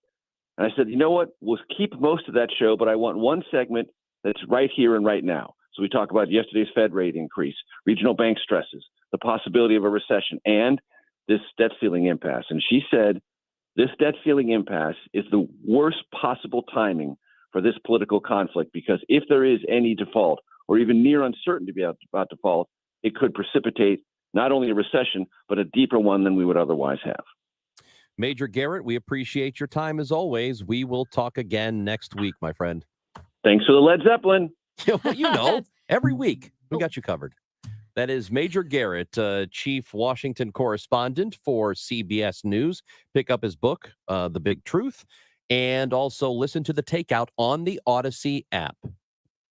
S25: And I said, you know what? We'll keep most of that show, but I want one segment that's right here and right now. So we talk about yesterday's Fed rate increase, regional bank stresses, the possibility of a recession, and this debt ceiling impasse. And she said, this debt ceiling impasse is the worst possible timing for this political conflict, because if there is any default or even near uncertainty about default, it could precipitate not only a recession, but a deeper one than we would otherwise have.
S1: Major Garrett, we appreciate your time as always. We will talk again next week, my friend.
S25: Thanks for the Led Zeppelin.
S1: You know, every week we got you covered. That is Major Garrett, chief Washington correspondent for CBS News. Pick up his book, The Big Truth, and also listen to The Takeout on the Odyssey app.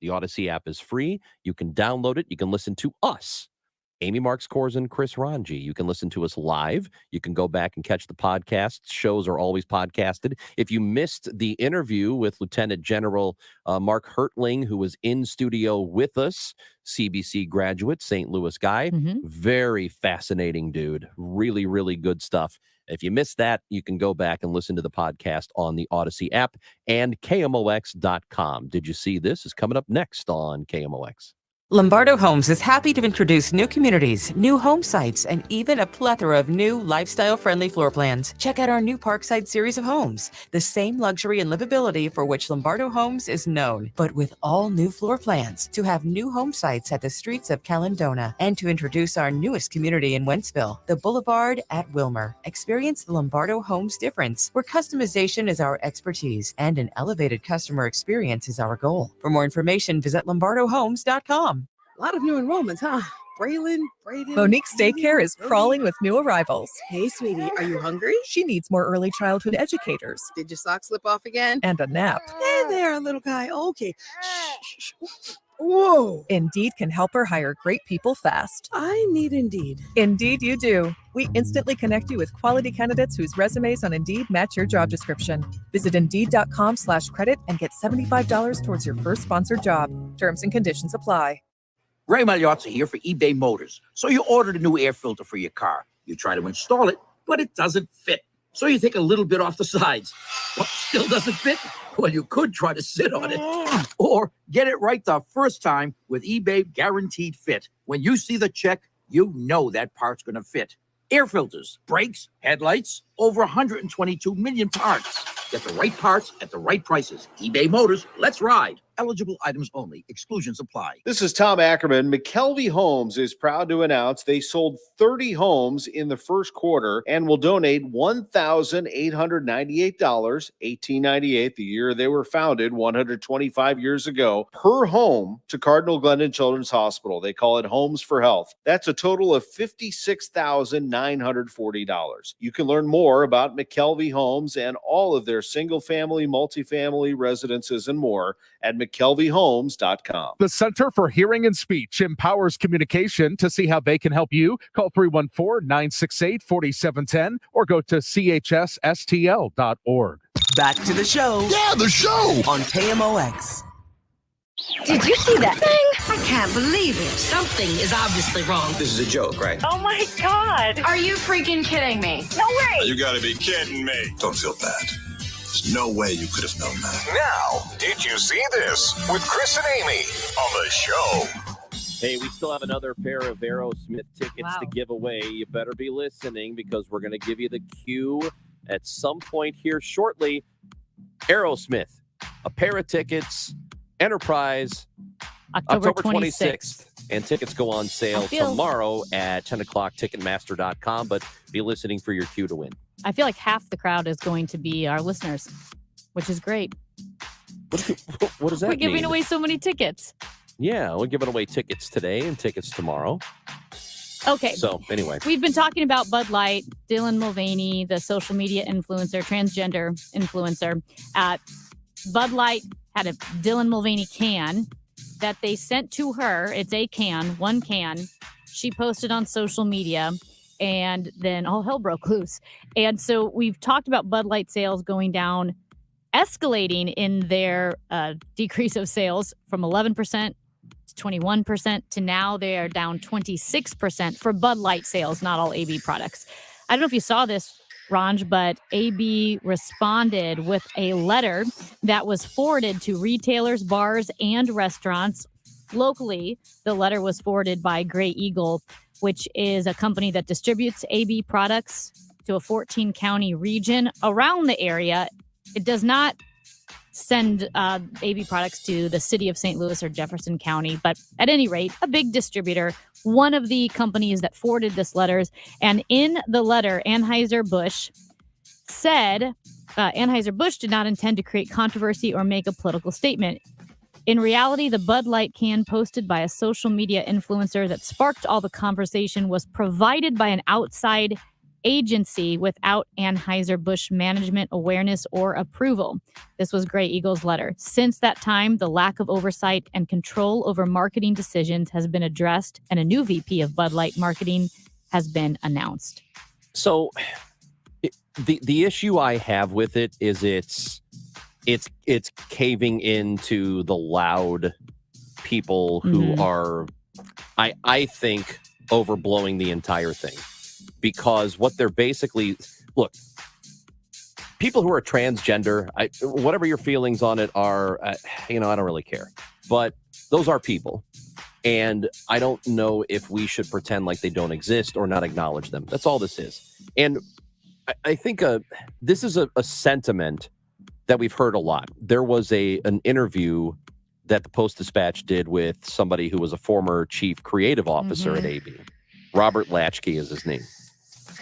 S1: The Odyssey app is free. You can download it. You can listen to us, Amy Marks Kors and Chris Ranji. You can listen to us live. You can go back and catch the podcasts. Shows are always podcasted. If you missed the interview with Lieutenant General Mark Hertling, who was in studio with us, CBC graduate, St. Louis guy, very fascinating dude. Really, really good stuff. If you missed that, you can go back and listen to the podcast on the Odyssey app and KMOX.com. Did you see this? Is coming up next on KMOX.
S3: Lombardo Homes is happy to introduce new communities, new home sites, and even a plethora of new lifestyle-friendly floor plans. Check out our new Parkside series of homes, the same luxury and livability for which Lombardo Homes is known, but with all new floor plans. To have new home sites at the streets of Calendona, and to introduce our newest community in Wentzville, the Boulevard at Wilmer. Experience the Lombardo Homes difference, where customization is our expertise and an elevated customer experience is our goal. For more information, visit lombardohomes.com.
S5: A lot of new enrollments, huh? Braylon, Brayden.
S6: Monique's daycare is crawling with new arrivals.
S5: Hey, sweetie, are you hungry?
S6: She needs more early childhood educators.
S5: Did your socks slip off again?
S6: And a nap.
S5: Hey there, little guy. Okay. Shh. Whoa.
S6: Indeed can help her hire great people fast.
S5: I need Indeed.
S6: Indeed you do. We instantly connect you with quality candidates whose resumes on Indeed match your job description. Visit Indeed.com/credit and get $75 towards your first sponsored job. Terms and conditions apply.
S7: Ray Magliozzi here for eBay Motors. So you ordered a new air filter for your car. You try to install it, but it doesn't fit. So you take a little bit off the sides. What still doesn't fit? Well, you could try to sit on it. Or get it right the first time with eBay Guaranteed Fit. When you see the check, you know that part's going to fit. Air filters, brakes, headlights, over 122 million parts. Get the right parts at the right prices. eBay Motors, let's ride. Eligible items only. Exclusions apply.
S8: This is Tom Ackerman. McKelvey Homes is proud to announce they sold 30 homes in the first quarter and will donate $1,898, $1,898, the year they were founded 125 years ago, per home to Cardinal Glennon Children's Hospital. They call it Homes for Health. That's a total of $56,940. You can learn more about McKelvey Homes and all of their single-family, multifamily residences and more at McKelveyHomes.com.
S9: The Center for Hearing and Speech empowers communication. To see how they can help you, call 314-968-4710 or go to chsstl.org.
S4: Back to the show.
S21: Yeah, the show
S4: on KMOX.
S10: Did you see that thing? I can't believe it. Something is obviously wrong.
S21: This is a joke, right?
S10: Oh my God. Are you freaking kidding me? No way.
S16: You gotta be kidding me. Don't feel bad. There's no way you could have known that.
S21: Now, did you see this with Chris and Amy on the show?
S1: Hey, we still have another pair of Aerosmith tickets to give away. You better be listening because we're going to give you the cue at some point here shortly. Aerosmith, a pair of tickets, Enterprise, October 26th. And tickets go on sale tomorrow at 10 o'clock, Ticketmaster.com. But be listening for your cue to win.
S2: I feel like half the crowd is going to be our listeners, which is great.
S1: What does that mean?
S2: We're giving away so many tickets.
S1: Yeah, we're giving away tickets today and tickets tomorrow.
S2: Okay.
S1: So, anyway.
S2: We've been talking about Bud Light, Dylan Mulvaney, the social media influencer, transgender influencer. Bud Light had a Dylan Mulvaney can that they sent to her. It's a can, one can. She posted on social media. And then all hell broke loose. And so we've talked about Bud Light sales going down, escalating in their decrease of sales from 11% to 21% to now they are down 26% for Bud Light sales, not all AB products. I don't know if you saw this, Ranj, but AB responded with a letter that was forwarded to retailers, bars, and restaurants locally. The letter was forwarded by Gray Eagle, which is a company that distributes AB products to a 14-county region around the area. It does not send AB products to the city of St. Louis or Jefferson County, but at any rate, a big distributor, one of the companies that forwarded this letters. And in the letter, Anheuser-Busch said Anheuser-Busch did not intend to create controversy or make a political statement. In reality, the Bud Light can posted by a social media influencer that sparked all the conversation was provided by an outside agency without Anheuser-Busch management awareness or approval. This was Gray Eagle's letter. Since that time, the lack of oversight and control over marketing decisions has been addressed, and a new VP of Bud Light marketing has been announced.
S1: So the issue I have with it is it's caving into the loud people who are, I think, overblowing the entire thing. Because what they're basically, look, people who are transgender, whatever your feelings on it are, I don't really care. But those are people. And I don't know if we should pretend like they don't exist or not acknowledge them. That's all this is. And I think this is a sentiment that we've heard a lot. There was an interview that the Post-Dispatch did with somebody who was a former chief creative officer at AB. Robert Latchkey is his name.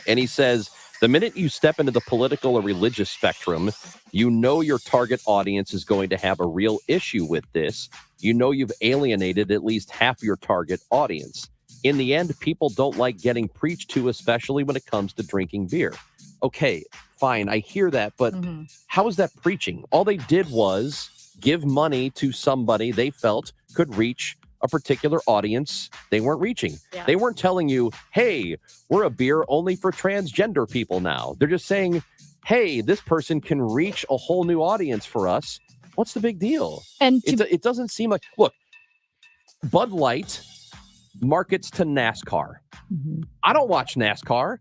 S1: And he says, the minute you step into the political or religious spectrum, you know your target audience is going to have a real issue with this. You know you've alienated at least half your target audience. In the end, people don't like getting preached to, especially when it comes to drinking beer. Okay, fine, I hear that, but how is that preaching? All they did was give money to somebody they felt could reach a particular audience they weren't reaching. Yeah. They weren't telling you, hey, we're a beer only for transgender people now. They're just saying, hey, this person can reach a whole new audience for us. What's the big deal? And it doesn't seem like, look, Bud Light markets to NASCAR. I don't watch NASCAR.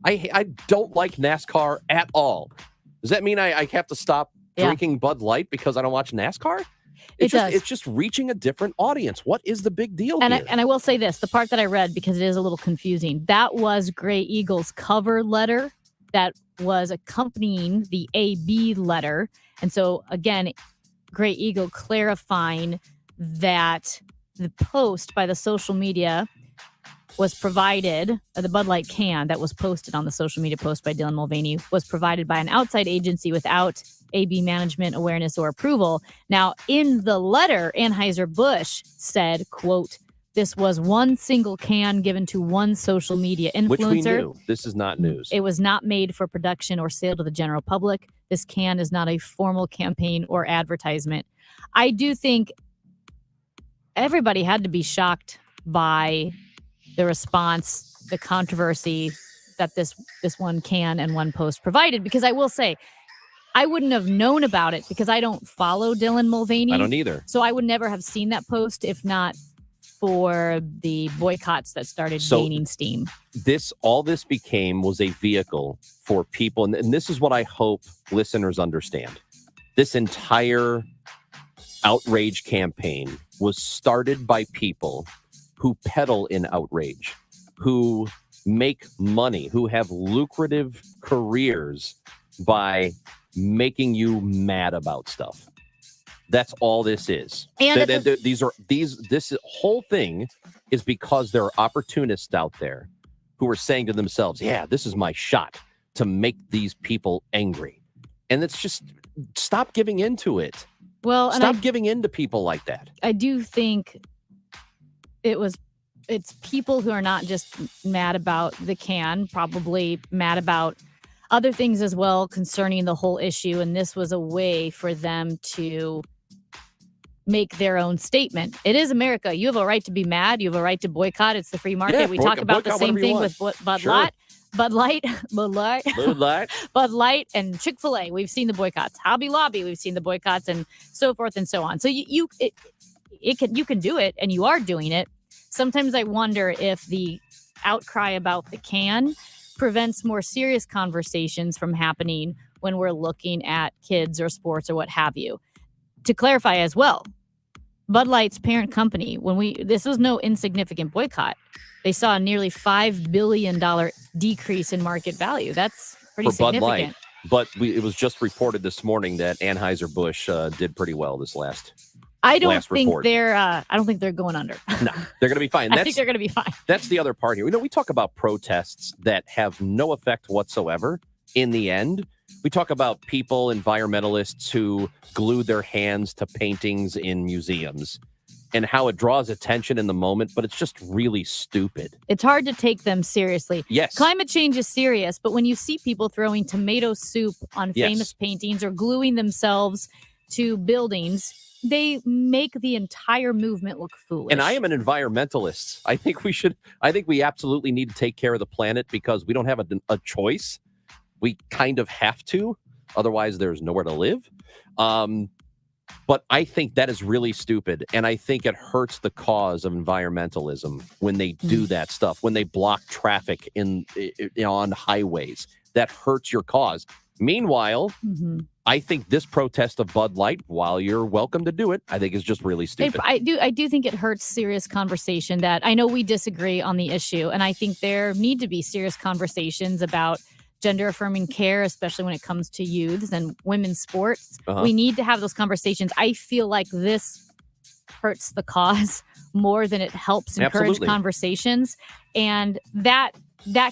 S1: I don't like NASCAR at all. Does that mean I have to stop drinking Bud Light because I don't watch NASCAR? It's just reaching a different audience. What is the big deal here?
S2: And I will say this, the part that I read, because it is a little confusing, that was Gray Eagle's cover letter that was accompanying the AB letter. And so, again, Gray Eagle clarifying that the post by the social media was provided, the Bud Light can that was posted on the social media post by Dylan Mulvaney was provided by an outside agency without AB management awareness or approval. Now, in the letter, Anheuser-Busch said, quote, this was one single can given to one social media influencer.
S1: Which we knew. This is not news.
S2: It was not made for production or sale to the general public. This can is not a formal campaign or advertisement. I do think everybody had to be shocked by the response, the controversy that this one can and one post provided, because I will say, I wouldn't have known about it because I don't follow Dylan Mulvaney.
S1: I don't either.
S2: So I would never have seen that post if not for the boycotts that started gaining steam.
S1: All this became was a vehicle for people. And this is what I hope listeners understand. This entire outrage campaign was started by people who peddle in outrage, who make money, who have lucrative careers by making you mad about stuff. That's all this is.
S2: And
S1: this whole thing is because there are opportunists out there who are saying to themselves, yeah, this is my shot to make these people angry. And it's just, stop giving into it.
S2: Well,
S1: stop giving in to people like that.
S2: I do think it's people who are not just mad about the can, probably mad about other things as well concerning the whole issue. And this was a way for them to make their own statement. It is America. You have a right to be mad. You have a right to boycott. It's the free market.
S1: Yeah,
S2: we talk about the same thing with Bud Light, Bud Light, and Chick-fil-A. We've seen the boycotts. Hobby Lobby. We've seen the boycotts, and so forth and so on. So you can do it, and you are doing it. Sometimes I wonder if the outcry about the can prevents more serious conversations from happening when we're looking at kids or sports or what have you. To clarify as well, Bud Light's parent company, this was no insignificant boycott. They saw a nearly $5 billion decrease in market value. That's pretty significant.
S1: Bud Light. But it was just reported this morning that Anheuser-Busch did pretty well this last
S2: I don't think
S1: report.
S2: I don't think they're going under.
S1: No, they're going to be fine.
S2: I think they're going to be fine.
S1: That's the other part here. We talk about protests that have no effect whatsoever in the end. We talk about people, environmentalists who glue their hands to paintings in museums and how it draws attention in the moment, but it's just really stupid.
S2: It's hard to take them seriously.
S1: Yes.
S2: Climate change is serious, but when you see people throwing tomato soup on famous paintings or gluing themselves to buildings, they make the entire movement look foolish.
S1: And I am an environmentalist. I think we absolutely need to take care of the planet because we don't have a choice. We kind of have to. Otherwise, there's nowhere to live. But I think that is really stupid. And I think it hurts the cause of environmentalism when they do that stuff, when they block traffic on highways. That hurts your cause. Meanwhile, I think this protest of Bud Light, while you're welcome to do it, I think is just really stupid.
S2: I do think it hurts serious conversation that I know we disagree on the issue. And I think there need to be serious conversations about gender affirming care, especially when it comes to youths and women's sports. We need to have those conversations. I feel like this hurts the cause more than it helps encourage conversations. And that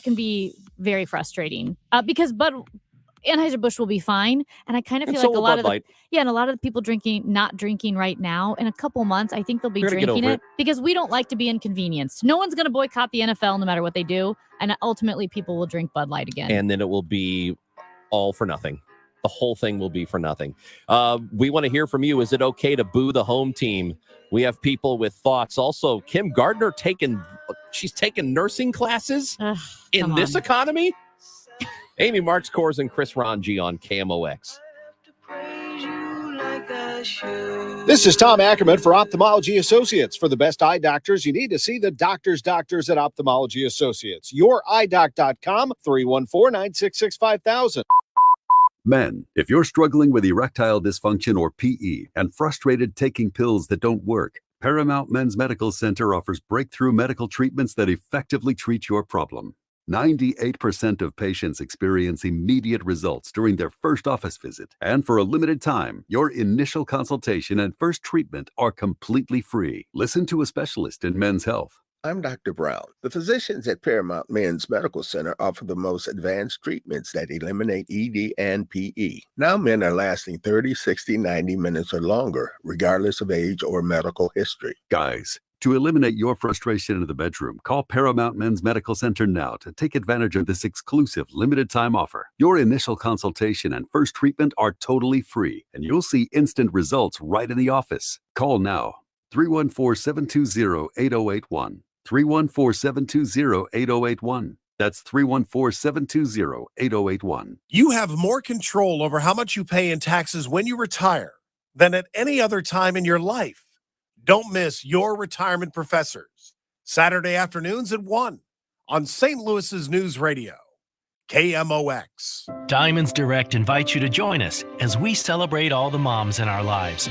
S2: can be very frustrating because Anheuser-Busch will be fine. And I kind of feel like a lot of the people not drinking right now, in a couple months, I think they'll be drinking it because we don't like to be inconvenienced. No one's going to boycott the NFL no matter what they do. And ultimately people will drink Bud Light again.
S1: And then it will be all for nothing. The whole thing will be for nothing. We want to hear from you. Is it okay to boo the home team? We have people with thoughts. Also, Kim Gardner she's taking nursing classes in this economy. Amy Marks, Kors, and Chris Ranji on KMOX.
S8: This is Tom Ackerman for Ophthalmology Associates. For the best eye doctors, you need to see the doctors at Ophthalmology Associates. YourEyeDoc.com, 314-966-5000.
S12: Men, if you're struggling with erectile dysfunction or PE and frustrated taking pills that don't work, Paramount Men's Medical Center offers breakthrough medical treatments that effectively treat your problem. 98% of patients experience immediate results during their first office visit. And for a limited time, your initial consultation and first treatment are completely free. Listen to a specialist in men's health.
S13: I'm Dr. Brown. The physicians at Paramount Men's Medical Center offer the most advanced treatments that eliminate ED and PE. Now men are lasting 30, 60, 90 minutes or longer, regardless of age or medical history.
S12: Guys, to eliminate your frustration in the bedroom, call Paramount Men's Medical Center now to take advantage of this exclusive limited-time offer. Your initial consultation and first treatment are totally free, and you'll see instant results right in the office. Call now, 314-720-8081. 314-720-8081. That's 314-720-8081.
S15: You have more control over how much you pay in taxes when you retire than at any other time in your life. Don't miss Your Retirement Professors, Saturday afternoons at 1 on St. Louis's News Radio, KMOX.
S17: Diamonds Direct invites you to join us as we celebrate all the moms in our lives.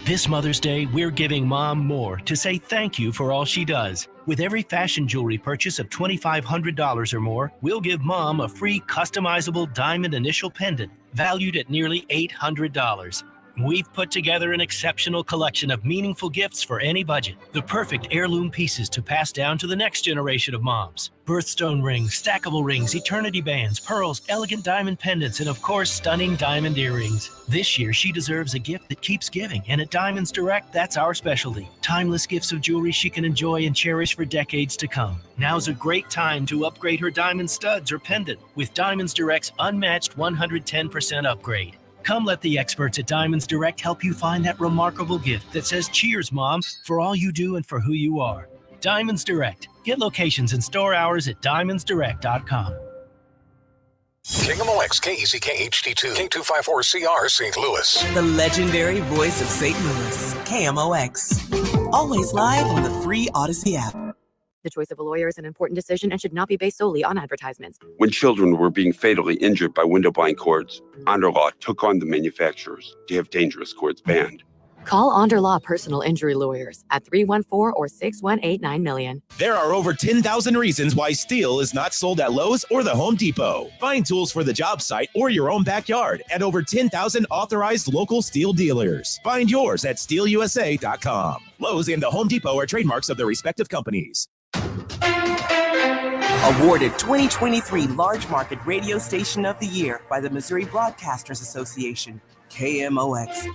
S17: This Mother's Day, we're giving Mom more to say thank you for all she does. With every fashion jewelry purchase of $2,500 or more, we'll give Mom a free customizable diamond initial pendant valued at nearly $800. We've put together an exceptional collection of meaningful gifts for any budget. The perfect heirloom pieces to pass down to the next generation of moms. Birthstone rings, stackable rings, eternity bands, pearls, elegant diamond pendants, and of course, stunning diamond earrings. This year, she deserves a gift that keeps giving, and at Diamonds Direct, that's our specialty. Timeless gifts of jewelry she can enjoy and cherish for decades to come. Now's a great time to upgrade her diamond studs or pendant with Diamonds Direct's unmatched 110% upgrade. Come let the experts at Diamonds Direct help you find that remarkable gift that says, cheers, Mom, for all you do and for who you are. Diamonds Direct. Get locations and store hours at diamondsdirect.com.
S11: KMOX, KECK HD2, K254CR, St. Louis.
S4: The legendary voice of St. Louis, KMOX. Always live on the free Odyssey app.
S20: The choice of a lawyer is an important decision and should not be based solely on advertisements.
S26: When children were being fatally injured by window-blind cords, Honor Law took on the manufacturers to have dangerous cords banned.
S20: Call Onder Law Personal Injury Lawyers at 314 or 618 $9
S27: There are over 10,000 reasons why steel is not sold at Lowe's or the Home Depot. Find tools for the job site or your own backyard at over 10,000 authorized local steel dealers. Find yours at steelusa.com. Lowe's and the Home Depot are trademarks of their respective companies.
S4: Awarded 2023 Large Market Radio Station of the Year by the Missouri Broadcasters Association, KMOX.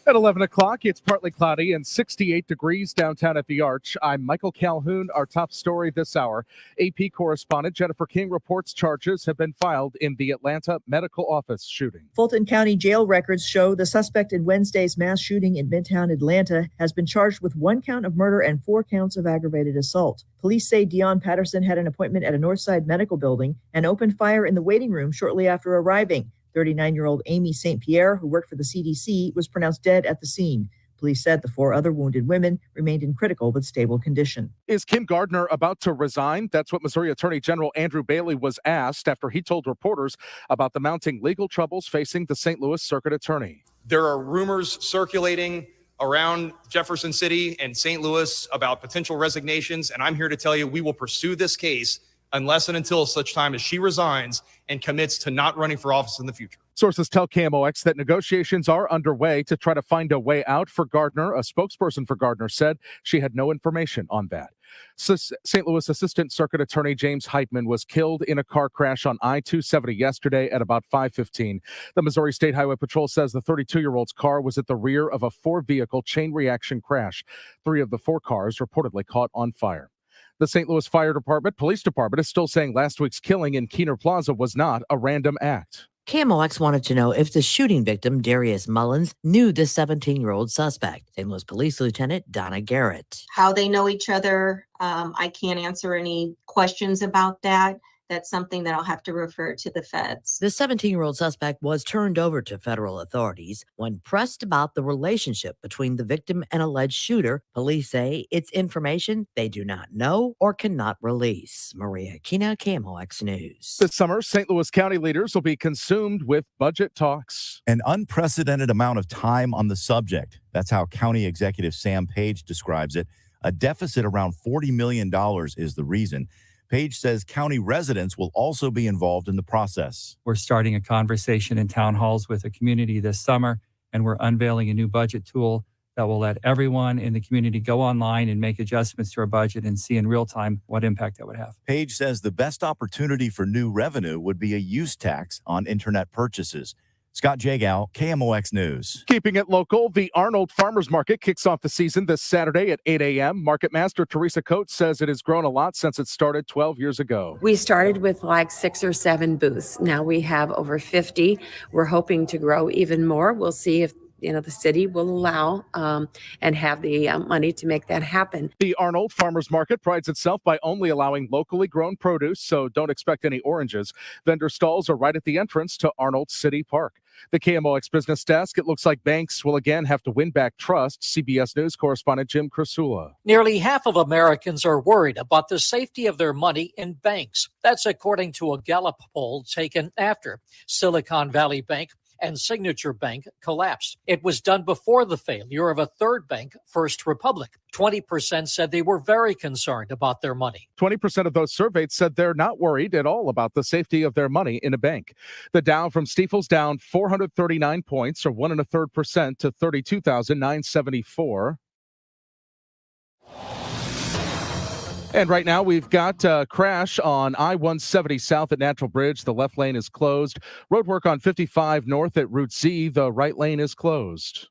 S9: At 11 o'clock, it's partly cloudy and 68 degrees downtown at the Arch. I'm Michael Calhoun. Our top story this hour. AP correspondent Jennifer King reports charges have been filed in the Atlanta medical office shooting.
S28: Fulton County jail records show the suspect in Wednesday's mass shooting in Midtown Atlanta has been charged with 1 count of murder and 4 counts of aggravated assault. Police say Dion Patterson had an appointment at a Northside medical building and opened fire in the waiting room shortly after arriving. 39-year-old Amy St. Pierre, who worked for the CDC, was pronounced dead at the scene. Police said the 4 other wounded women remained in critical but stable condition.
S9: Is Kim Gardner about to resign? That's what Missouri Attorney General Andrew Bailey was asked after he told reporters about the mounting legal troubles facing the St. Louis Circuit Attorney.
S29: There are rumors circulating around Jefferson City and St. Louis about potential resignations, and I'm here to tell you we will pursue this case unless and until such time as she resigns and commits to not running for office in the future.
S9: Sources tell KMOX that negotiations are underway to try to find a way out for Gardner. A spokesperson for Gardner said she had no information on that. St. Louis Assistant Circuit Attorney James Heitman was killed in a car crash on I-270 yesterday at about 5:15. The Missouri State Highway Patrol says the 32-year-old's car was at the rear of a 4-vehicle chain reaction crash. 3 of the 4 cars reportedly caught on fire. The St. Louis Fire Department, Police Department is still saying last week's killing in Keener Plaza was not a random act.
S30: KMOX wanted to know if the shooting victim, Darius Mullins, knew the 17-year-old suspect. St. Louis Police Lieutenant Donna Garrett.
S31: How they know each other, I can't answer any questions about that.
S3: that's something that I'll have to refer to the feds.
S30: The 17-year-old suspect was turned over to federal authorities. When pressed about the relationship between the victim and alleged shooter, police say it's information they do not know or cannot release. Maria Kina, KMOX News.
S9: This summer, St. Louis County leaders will be consumed with budget talks.
S5: An unprecedented amount of time on the subject. That's how County Executive Sam Page describes it. A deficit around $40 million is the reason. Page says county residents will also be involved in the process.
S6: We're starting a conversation in town halls with the community this summer, and we're unveiling a new budget tool that will let everyone in the community go online and make adjustments to our budget and see in real time what impact that would have.
S5: Page says the best opportunity for new revenue would be a use tax on internet purchases. Scott Jagow, KMOX News.
S9: Keeping it local, the Arnold Farmers Market kicks off the season this Saturday at 8 a.m. Market Master Teresa Coates says it has grown a lot since it started 12 years ago.
S14: We started with like 6 or 7 booths. Now we have over 50. We're hoping to grow even more. We'll see if the city will allow and have the money to make that happen.
S9: The Arnold Farmers Market prides itself by only allowing locally grown produce, so don't expect any oranges. Vendor stalls are right at the entrance to Arnold City Park. The KMOX Business Desk, it looks like banks will again have to win back trust. CBS News correspondent Jim Krasula.
S18: Nearly half of Americans are worried about the safety of their money in banks. That's according to a Gallup poll taken after Silicon Valley Bank and Signature Bank collapsed. It was done before the failure of a third bank, First Republic. 20% said they were very concerned about their money.
S9: 20% of those surveyed said they're not worried at all about the safety of their money in a bank. The Dow from Stifel's down 439 points, or 1.33% to 32,974. And right now we've got a crash on I-170 south at Natural Bridge. The left lane is closed. Roadwork on 55 north at Route Z. The right lane is closed.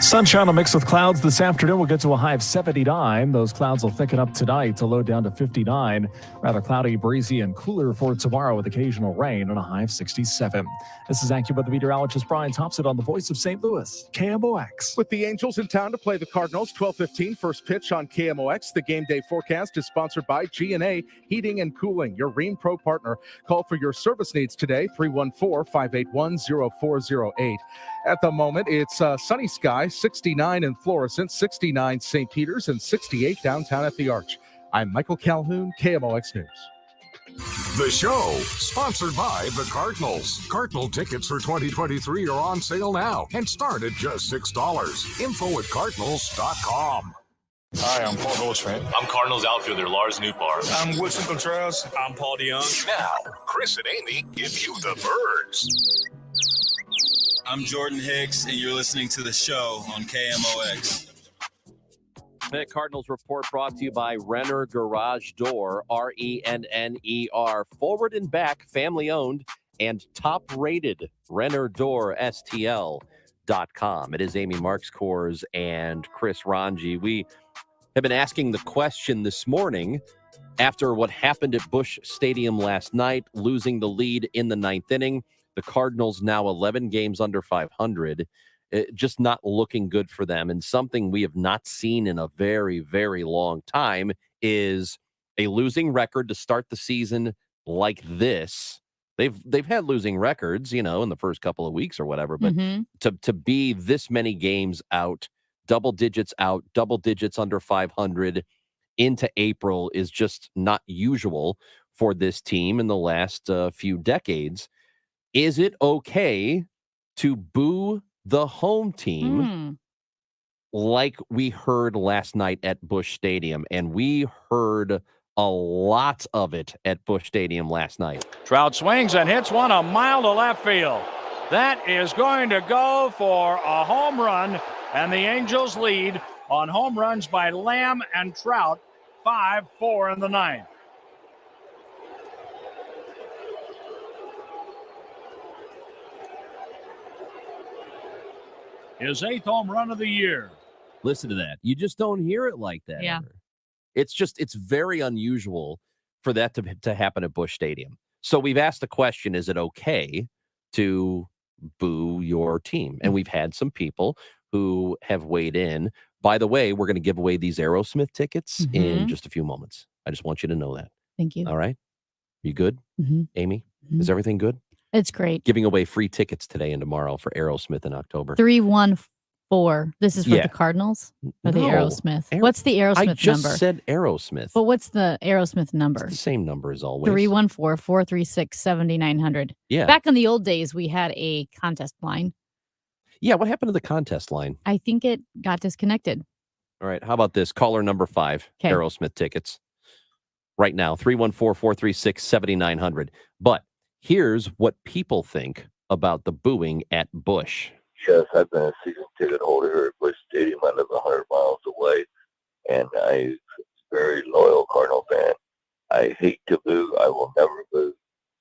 S19: Sunshine will mix with clouds this afternoon. We'll get to a high of 79. Those clouds will thicken up tonight to low down to 59. Rather cloudy, breezy, and cooler for tomorrow with occasional rain and a high of 67. This is AccuWeather meteorologist Brian Thompson on the Voice of St. Louis, KMOX.
S9: With the Angels in town to play the Cardinals, 12:15 first pitch on KMOX. The game day forecast is sponsored by G&A Heating and Cooling, your Rheem Pro partner. Call for your service needs today, 314-581-0408. At the moment, it's sunny sky, 69 in Florissant, 69 St. Peter's, and 68 downtown at the Arch. I'm Michael Calhoun, KMOX News.
S11: The show, sponsored by the Cardinals. Cardinal tickets for 2023 are on sale now and start at just $6. Info@cardinals.com.
S22: Hi, I'm Paul Goldschmidt.
S23: I'm Cardinals outfielder Lars Nootbaar.
S22: I'm Woodson Contreras.
S23: I'm Paul DeYoung.
S11: Now, Chris and Amy give you the birds.
S24: I'm Jordan Hicks, and you're listening to the show on KMOX.
S1: The Cardinals Report brought to you by Renner Garage Door, RENNER. Forward and back, family owned and top rated. Renner Door, STL.com. It is Amy Marks-Kors and Chris Ranji. We have been asking the question this morning after what happened at Busch Stadium last night, losing the lead in the ninth inning. The Cardinals now 11 games under 500. Just not looking good for them. And something we have not seen in a very, very long time is a losing record to start the season like this. They've had losing records, in the first couple of weeks or whatever, but to be this many games out, double digits under 500 into April is just not usual for this team in the last few decades. Is it okay to boo the home team like we heard last night at Busch Stadium? And we heard a lot of it at Busch Stadium last night.
S25: Trout swings and hits one a mile to left field. That is going to go for a home run, and the Angels lead on home runs by Lamb and Trout, 5-4 in the ninth. His 8th home run of the year.
S1: Listen to that. You just don't hear it like that.
S2: Yeah.
S1: Ever. It's very unusual for that to happen at Busch Stadium. So we've asked the question, is it okay to boo your team? And we've had some people who have weighed in. By the way, we're going to give away these Aerosmith tickets in just a few moments. I just want you to know that.
S2: Thank you.
S1: All right? You good?
S2: Mhm.
S1: Amy,
S2: Mhm.
S1: is everything good?
S2: It's great.
S1: Giving away free tickets today and tomorrow for Aerosmith in October.
S2: 314. This is for
S1: Yeah.
S2: the Cardinals or the
S1: No.
S2: Aerosmith? What's the Aerosmith
S1: I just
S2: number?
S1: said Aerosmith.
S2: But what's the Aerosmith number?
S1: It's the same number as always.
S2: 314-436-7900.
S1: Yeah.
S2: Back in the old days, we had a contest line.
S1: Yeah, what happened to the contest line?
S2: I think it got disconnected.
S1: All right, how about this? Caller number 5,
S2: 'Kay.
S1: Aerosmith tickets. Right now, 314-436-7900. But here's what people think about the booing at Busch.
S7: Yes, I've been a season ticket holder here at Busch Stadium. I live 100 miles away, and I'm a very loyal Cardinal fan. I hate to boo. I will never boo.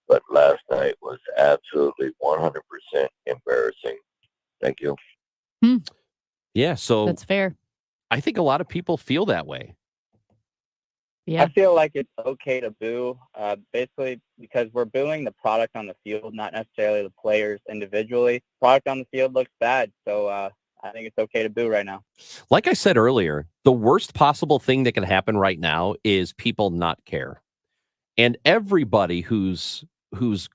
S7: But last night was absolutely 100% embarrassing. Thank you.
S1: Yeah, so
S2: That's fair.
S1: I think a lot of people feel that way.
S2: Yeah.
S8: I feel like it's okay to boo, basically because we're booing the product on the field, not necessarily the players individually. Product on the field looks bad, so I think it's okay to boo right now.
S1: Like I said earlier, the worst possible thing that can happen right now is people not care. And everybody who's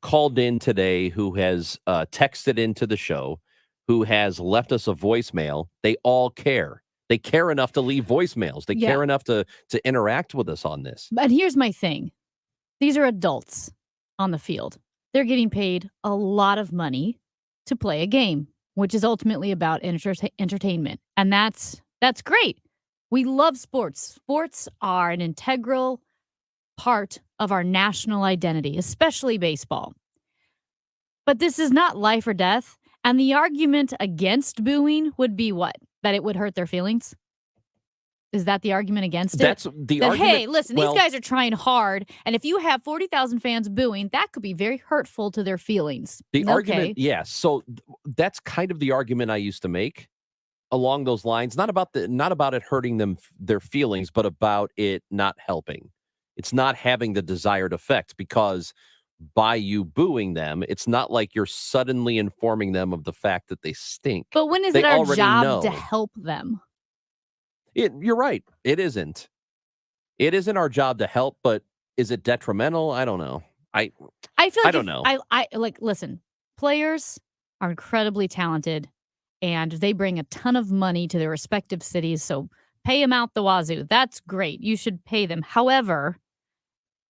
S1: called in today, who has texted into the show, who has left us a voicemail, they all care. They care enough to leave voicemails. They
S2: Yeah.
S1: care enough to interact with us on this.
S2: But here's my thing. These are adults on the field. They're getting paid a lot of money to play a game, which is ultimately about entertainment. And that's great. We love sports. Sports are an integral part of our national identity, especially baseball. But this is not life or death. And the argument against booing would be what? That it would hurt their feelings? Is that the argument against it?
S1: That's the
S2: that,
S1: argument.
S2: hey, listen,
S1: well,
S2: these guys are trying hard, and if you have 40,000 fans booing, that could be very hurtful to their feelings.
S1: The
S2: Okay.
S1: argument, yes. So that's kind of the argument I used to make along those lines. Not about it hurting them their feelings, but about it not helping. It's not having the desired effect, because by you booing them, it's not like you're suddenly informing them of the fact that they stink.
S2: But when is
S1: They
S2: it our
S1: already
S2: job to
S1: know.
S2: help them?
S1: You're right. It isn't. It isn't our job to help, but is it detrimental? I don't know.
S2: I feel like
S1: I don't know.
S2: I like listen. Players are incredibly talented, and they bring a ton of money to their respective cities. So pay them out the wazoo. That's great. You should pay them. However,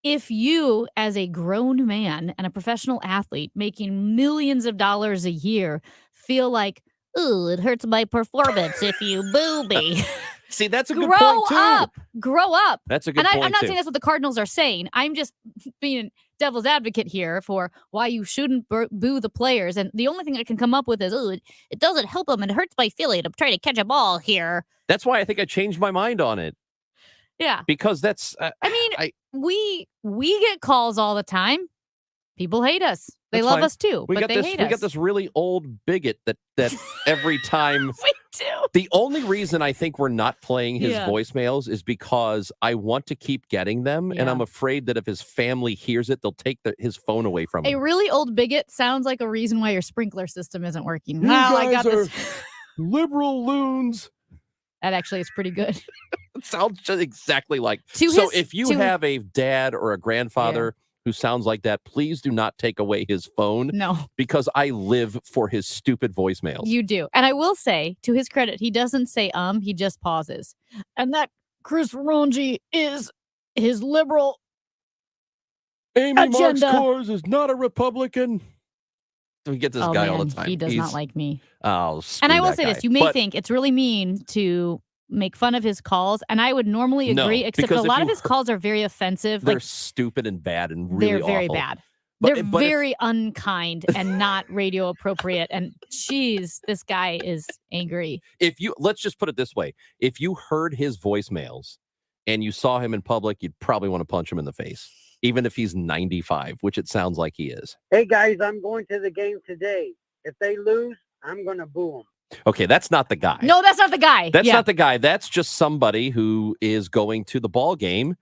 S2: if you, as a grown man and a professional athlete making millions of dollars a year, feel like, ooh, it hurts my performance if you boo me.
S1: See, that's a good
S2: Grow
S1: point too.
S2: up. Grow up.
S1: That's a good
S2: And
S1: point
S2: I'm not
S1: too.
S2: saying that's what the Cardinals are saying. I'm just being devil's advocate here for why you shouldn't boo the players. And the only thing I can come up with is, oh, it doesn't help them and it hurts my feeling. I'm trying to catch a ball here.
S1: That's why I think I changed my mind on it,
S2: Yeah.
S1: because that's.
S2: I mean, we get calls all the time. People hate us. They
S1: That's
S2: love
S1: fine.
S2: us too,
S1: We
S2: but
S1: got
S2: they
S1: this.
S2: hate
S1: We
S2: us.
S1: got this really old bigot that every time.
S2: We do.
S1: The only reason I think we're not playing his
S2: Yeah.
S1: voicemails is because I want to keep getting them, and
S2: Yeah.
S1: I'm afraid that if his family hears it, they'll take his phone away from
S2: A
S1: him.
S2: really old bigot sounds like a reason why your sprinkler system isn't working.
S1: You
S2: Well, I got
S1: guys
S2: this.
S1: liberal loons.
S2: That actually is pretty good.
S1: It sounds just exactly like.
S2: To
S1: So
S2: his-
S1: if you
S2: to-
S1: have a dad or a grandfather who sounds like that, please do not take away his phone.
S2: No.
S1: Because I live for his stupid voicemails.
S2: You do. And I will say, to his credit, he doesn't say he just pauses. And that Chris Ronji is his liberal
S1: Amy
S2: agenda.
S1: Marks Kors is not a Republican. We get this guy all the time.
S2: He does not like me.
S1: Oh,
S2: And I will
S1: that
S2: say
S1: guy.
S2: this, you may
S1: But
S2: think it's really mean to make fun of his calls, and I would normally
S1: No,
S2: agree, except
S1: because
S2: a
S1: if
S2: lot of
S1: you
S2: his calls are very offensive.
S1: they're
S2: Like
S1: stupid and bad and really
S2: they're very
S1: awful.
S2: bad.
S1: But-
S2: They're
S1: but if-
S2: very unkind and not radio appropriate. And geez, this guy is angry.
S1: If you let's just put it this way, if you heard his voicemails and you saw him in public, you'd probably want to punch him in the face, even if he's 95, which it sounds like he is.
S10: Hey guys, I'm going to the game today. If they lose, I'm going to boo them.
S1: Okay, that's not the guy.
S2: No, that's not the guy.
S1: That's
S2: Yeah.
S1: not the guy. That's just somebody who is going to the ball game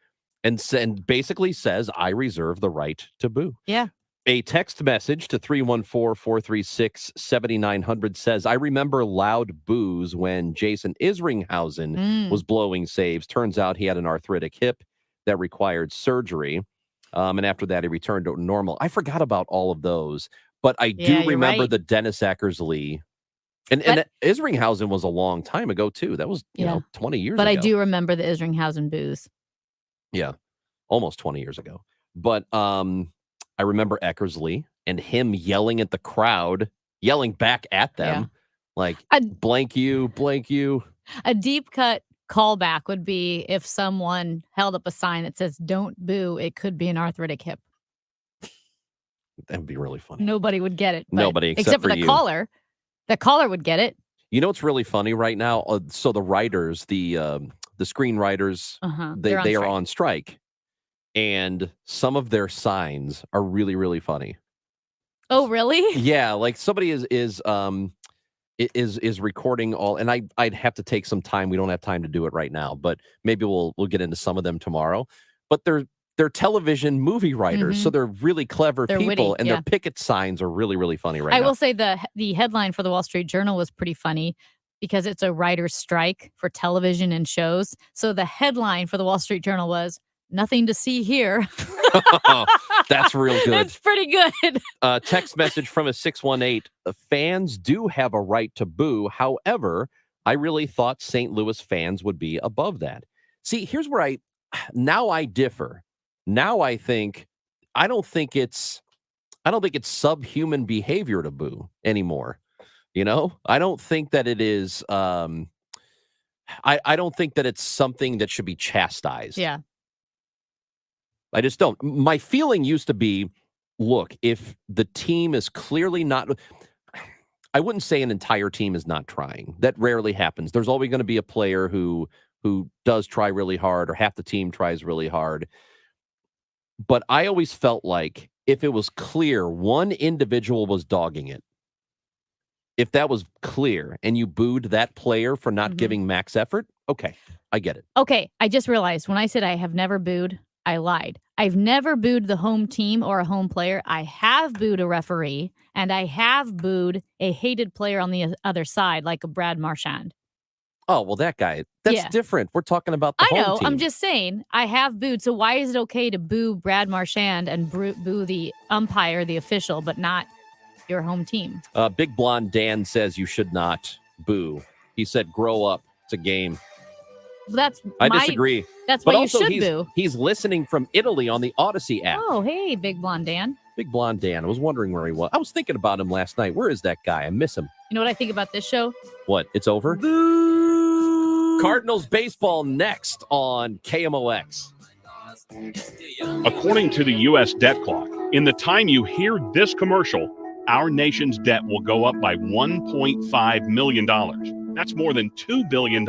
S1: and basically says, I reserve the right to boo.
S2: Yeah.
S1: A text message to 314-436-7900 says, I remember loud boos when Jason Isringhausen
S2: Mm.
S1: was blowing saves. Turns out he had an arthritic hip. that required surgery. And after that, he returned to normal. I forgot about all of those, but I do
S2: you're
S1: remember
S2: right.
S1: the Dennis Eckersley. And Isringhausen was a long time ago, too. That was, you know, 20 years
S2: But
S1: ago.
S2: I do remember the Isringhausen booze.
S1: Yeah, almost 20 years ago. But I remember Eckersley and him yelling at the crowd, yelling back at them, like, blank you, blank you.
S2: A deep cut callback would be if someone held up a sign that says, "Don't boo, it could be an arthritic hip."
S1: That'd be really funny.
S2: Nobody would get it. but-
S1: Nobody, except
S2: for
S1: for
S2: the
S1: you.
S2: caller. The caller would get it.
S1: You know what's really funny right now? So the writers, the screenwriters,
S2: They're on
S1: they are
S2: strike.
S1: on strike, and some of their signs are really, really funny.
S2: Oh, really?
S1: Yeah, like somebody is recording all, and I'd have to take some time. We don't have time to do it right now, but maybe we'll get into some of them tomorrow. But they're television movie writers, so they're really clever
S2: They're
S1: people,
S2: witty,
S1: and
S2: yeah.
S1: their picket signs are really, really funny right
S2: I
S1: now.
S2: will say the headline for the Wall Street Journal was pretty funny because it's a writer's strike for television and shows. So the headline for the Wall Street Journal was "Nothing to see here."
S1: That's real good.
S2: It's pretty good.
S1: Text message from a 618. The fans do have a right to boo. However, I really thought St. Louis fans would be above that. See, here's where I differ. Now I don't think it's subhuman behavior to boo anymore. You know, I don't think that it is. I don't think that it's something that should be chastised.
S2: Yeah.
S1: I just don't. My feeling used to be, look, if the team is clearly not, I wouldn't say an entire team is not trying. That rarely happens. There's always going to be a player who does try really hard, or half the team tries really hard. But I always felt like if it was clear one individual was dogging it, if that was clear and you booed that player for not giving max effort, okay, I get it.
S2: Okay, I just realized when I said I have never booed, I lied. I've never booed the home team or a home player. I have booed a referee, and I have booed a hated player on the other side, like a Brad Marchand.
S1: Oh, well, that guy, that's different. We're talking about the
S2: I know.
S1: home team.
S2: I'm just saying I have booed. So why is it okay to boo Brad Marchand and boo the umpire, the official, but not your home team?
S1: Big Blonde Dan says you should not boo. He said, grow up. It's a game. I disagree.
S2: That's
S1: But
S2: why you
S1: also,
S2: should
S1: he's,
S2: boo.
S1: He's listening from Italy on the Odyssey app.
S2: Oh, hey, Big Blonde Dan.
S1: Big Blonde Dan. I was wondering where he was. I was thinking about him last night. Where is that guy? I miss him.
S2: You know what I think about this show?
S1: What? It's over? Cardinals baseball next on KMOX.
S4: According to the U.S. debt clock, in the time you hear this commercial, our nation's debt will go up by $1.5 million. That's more than $2 billion.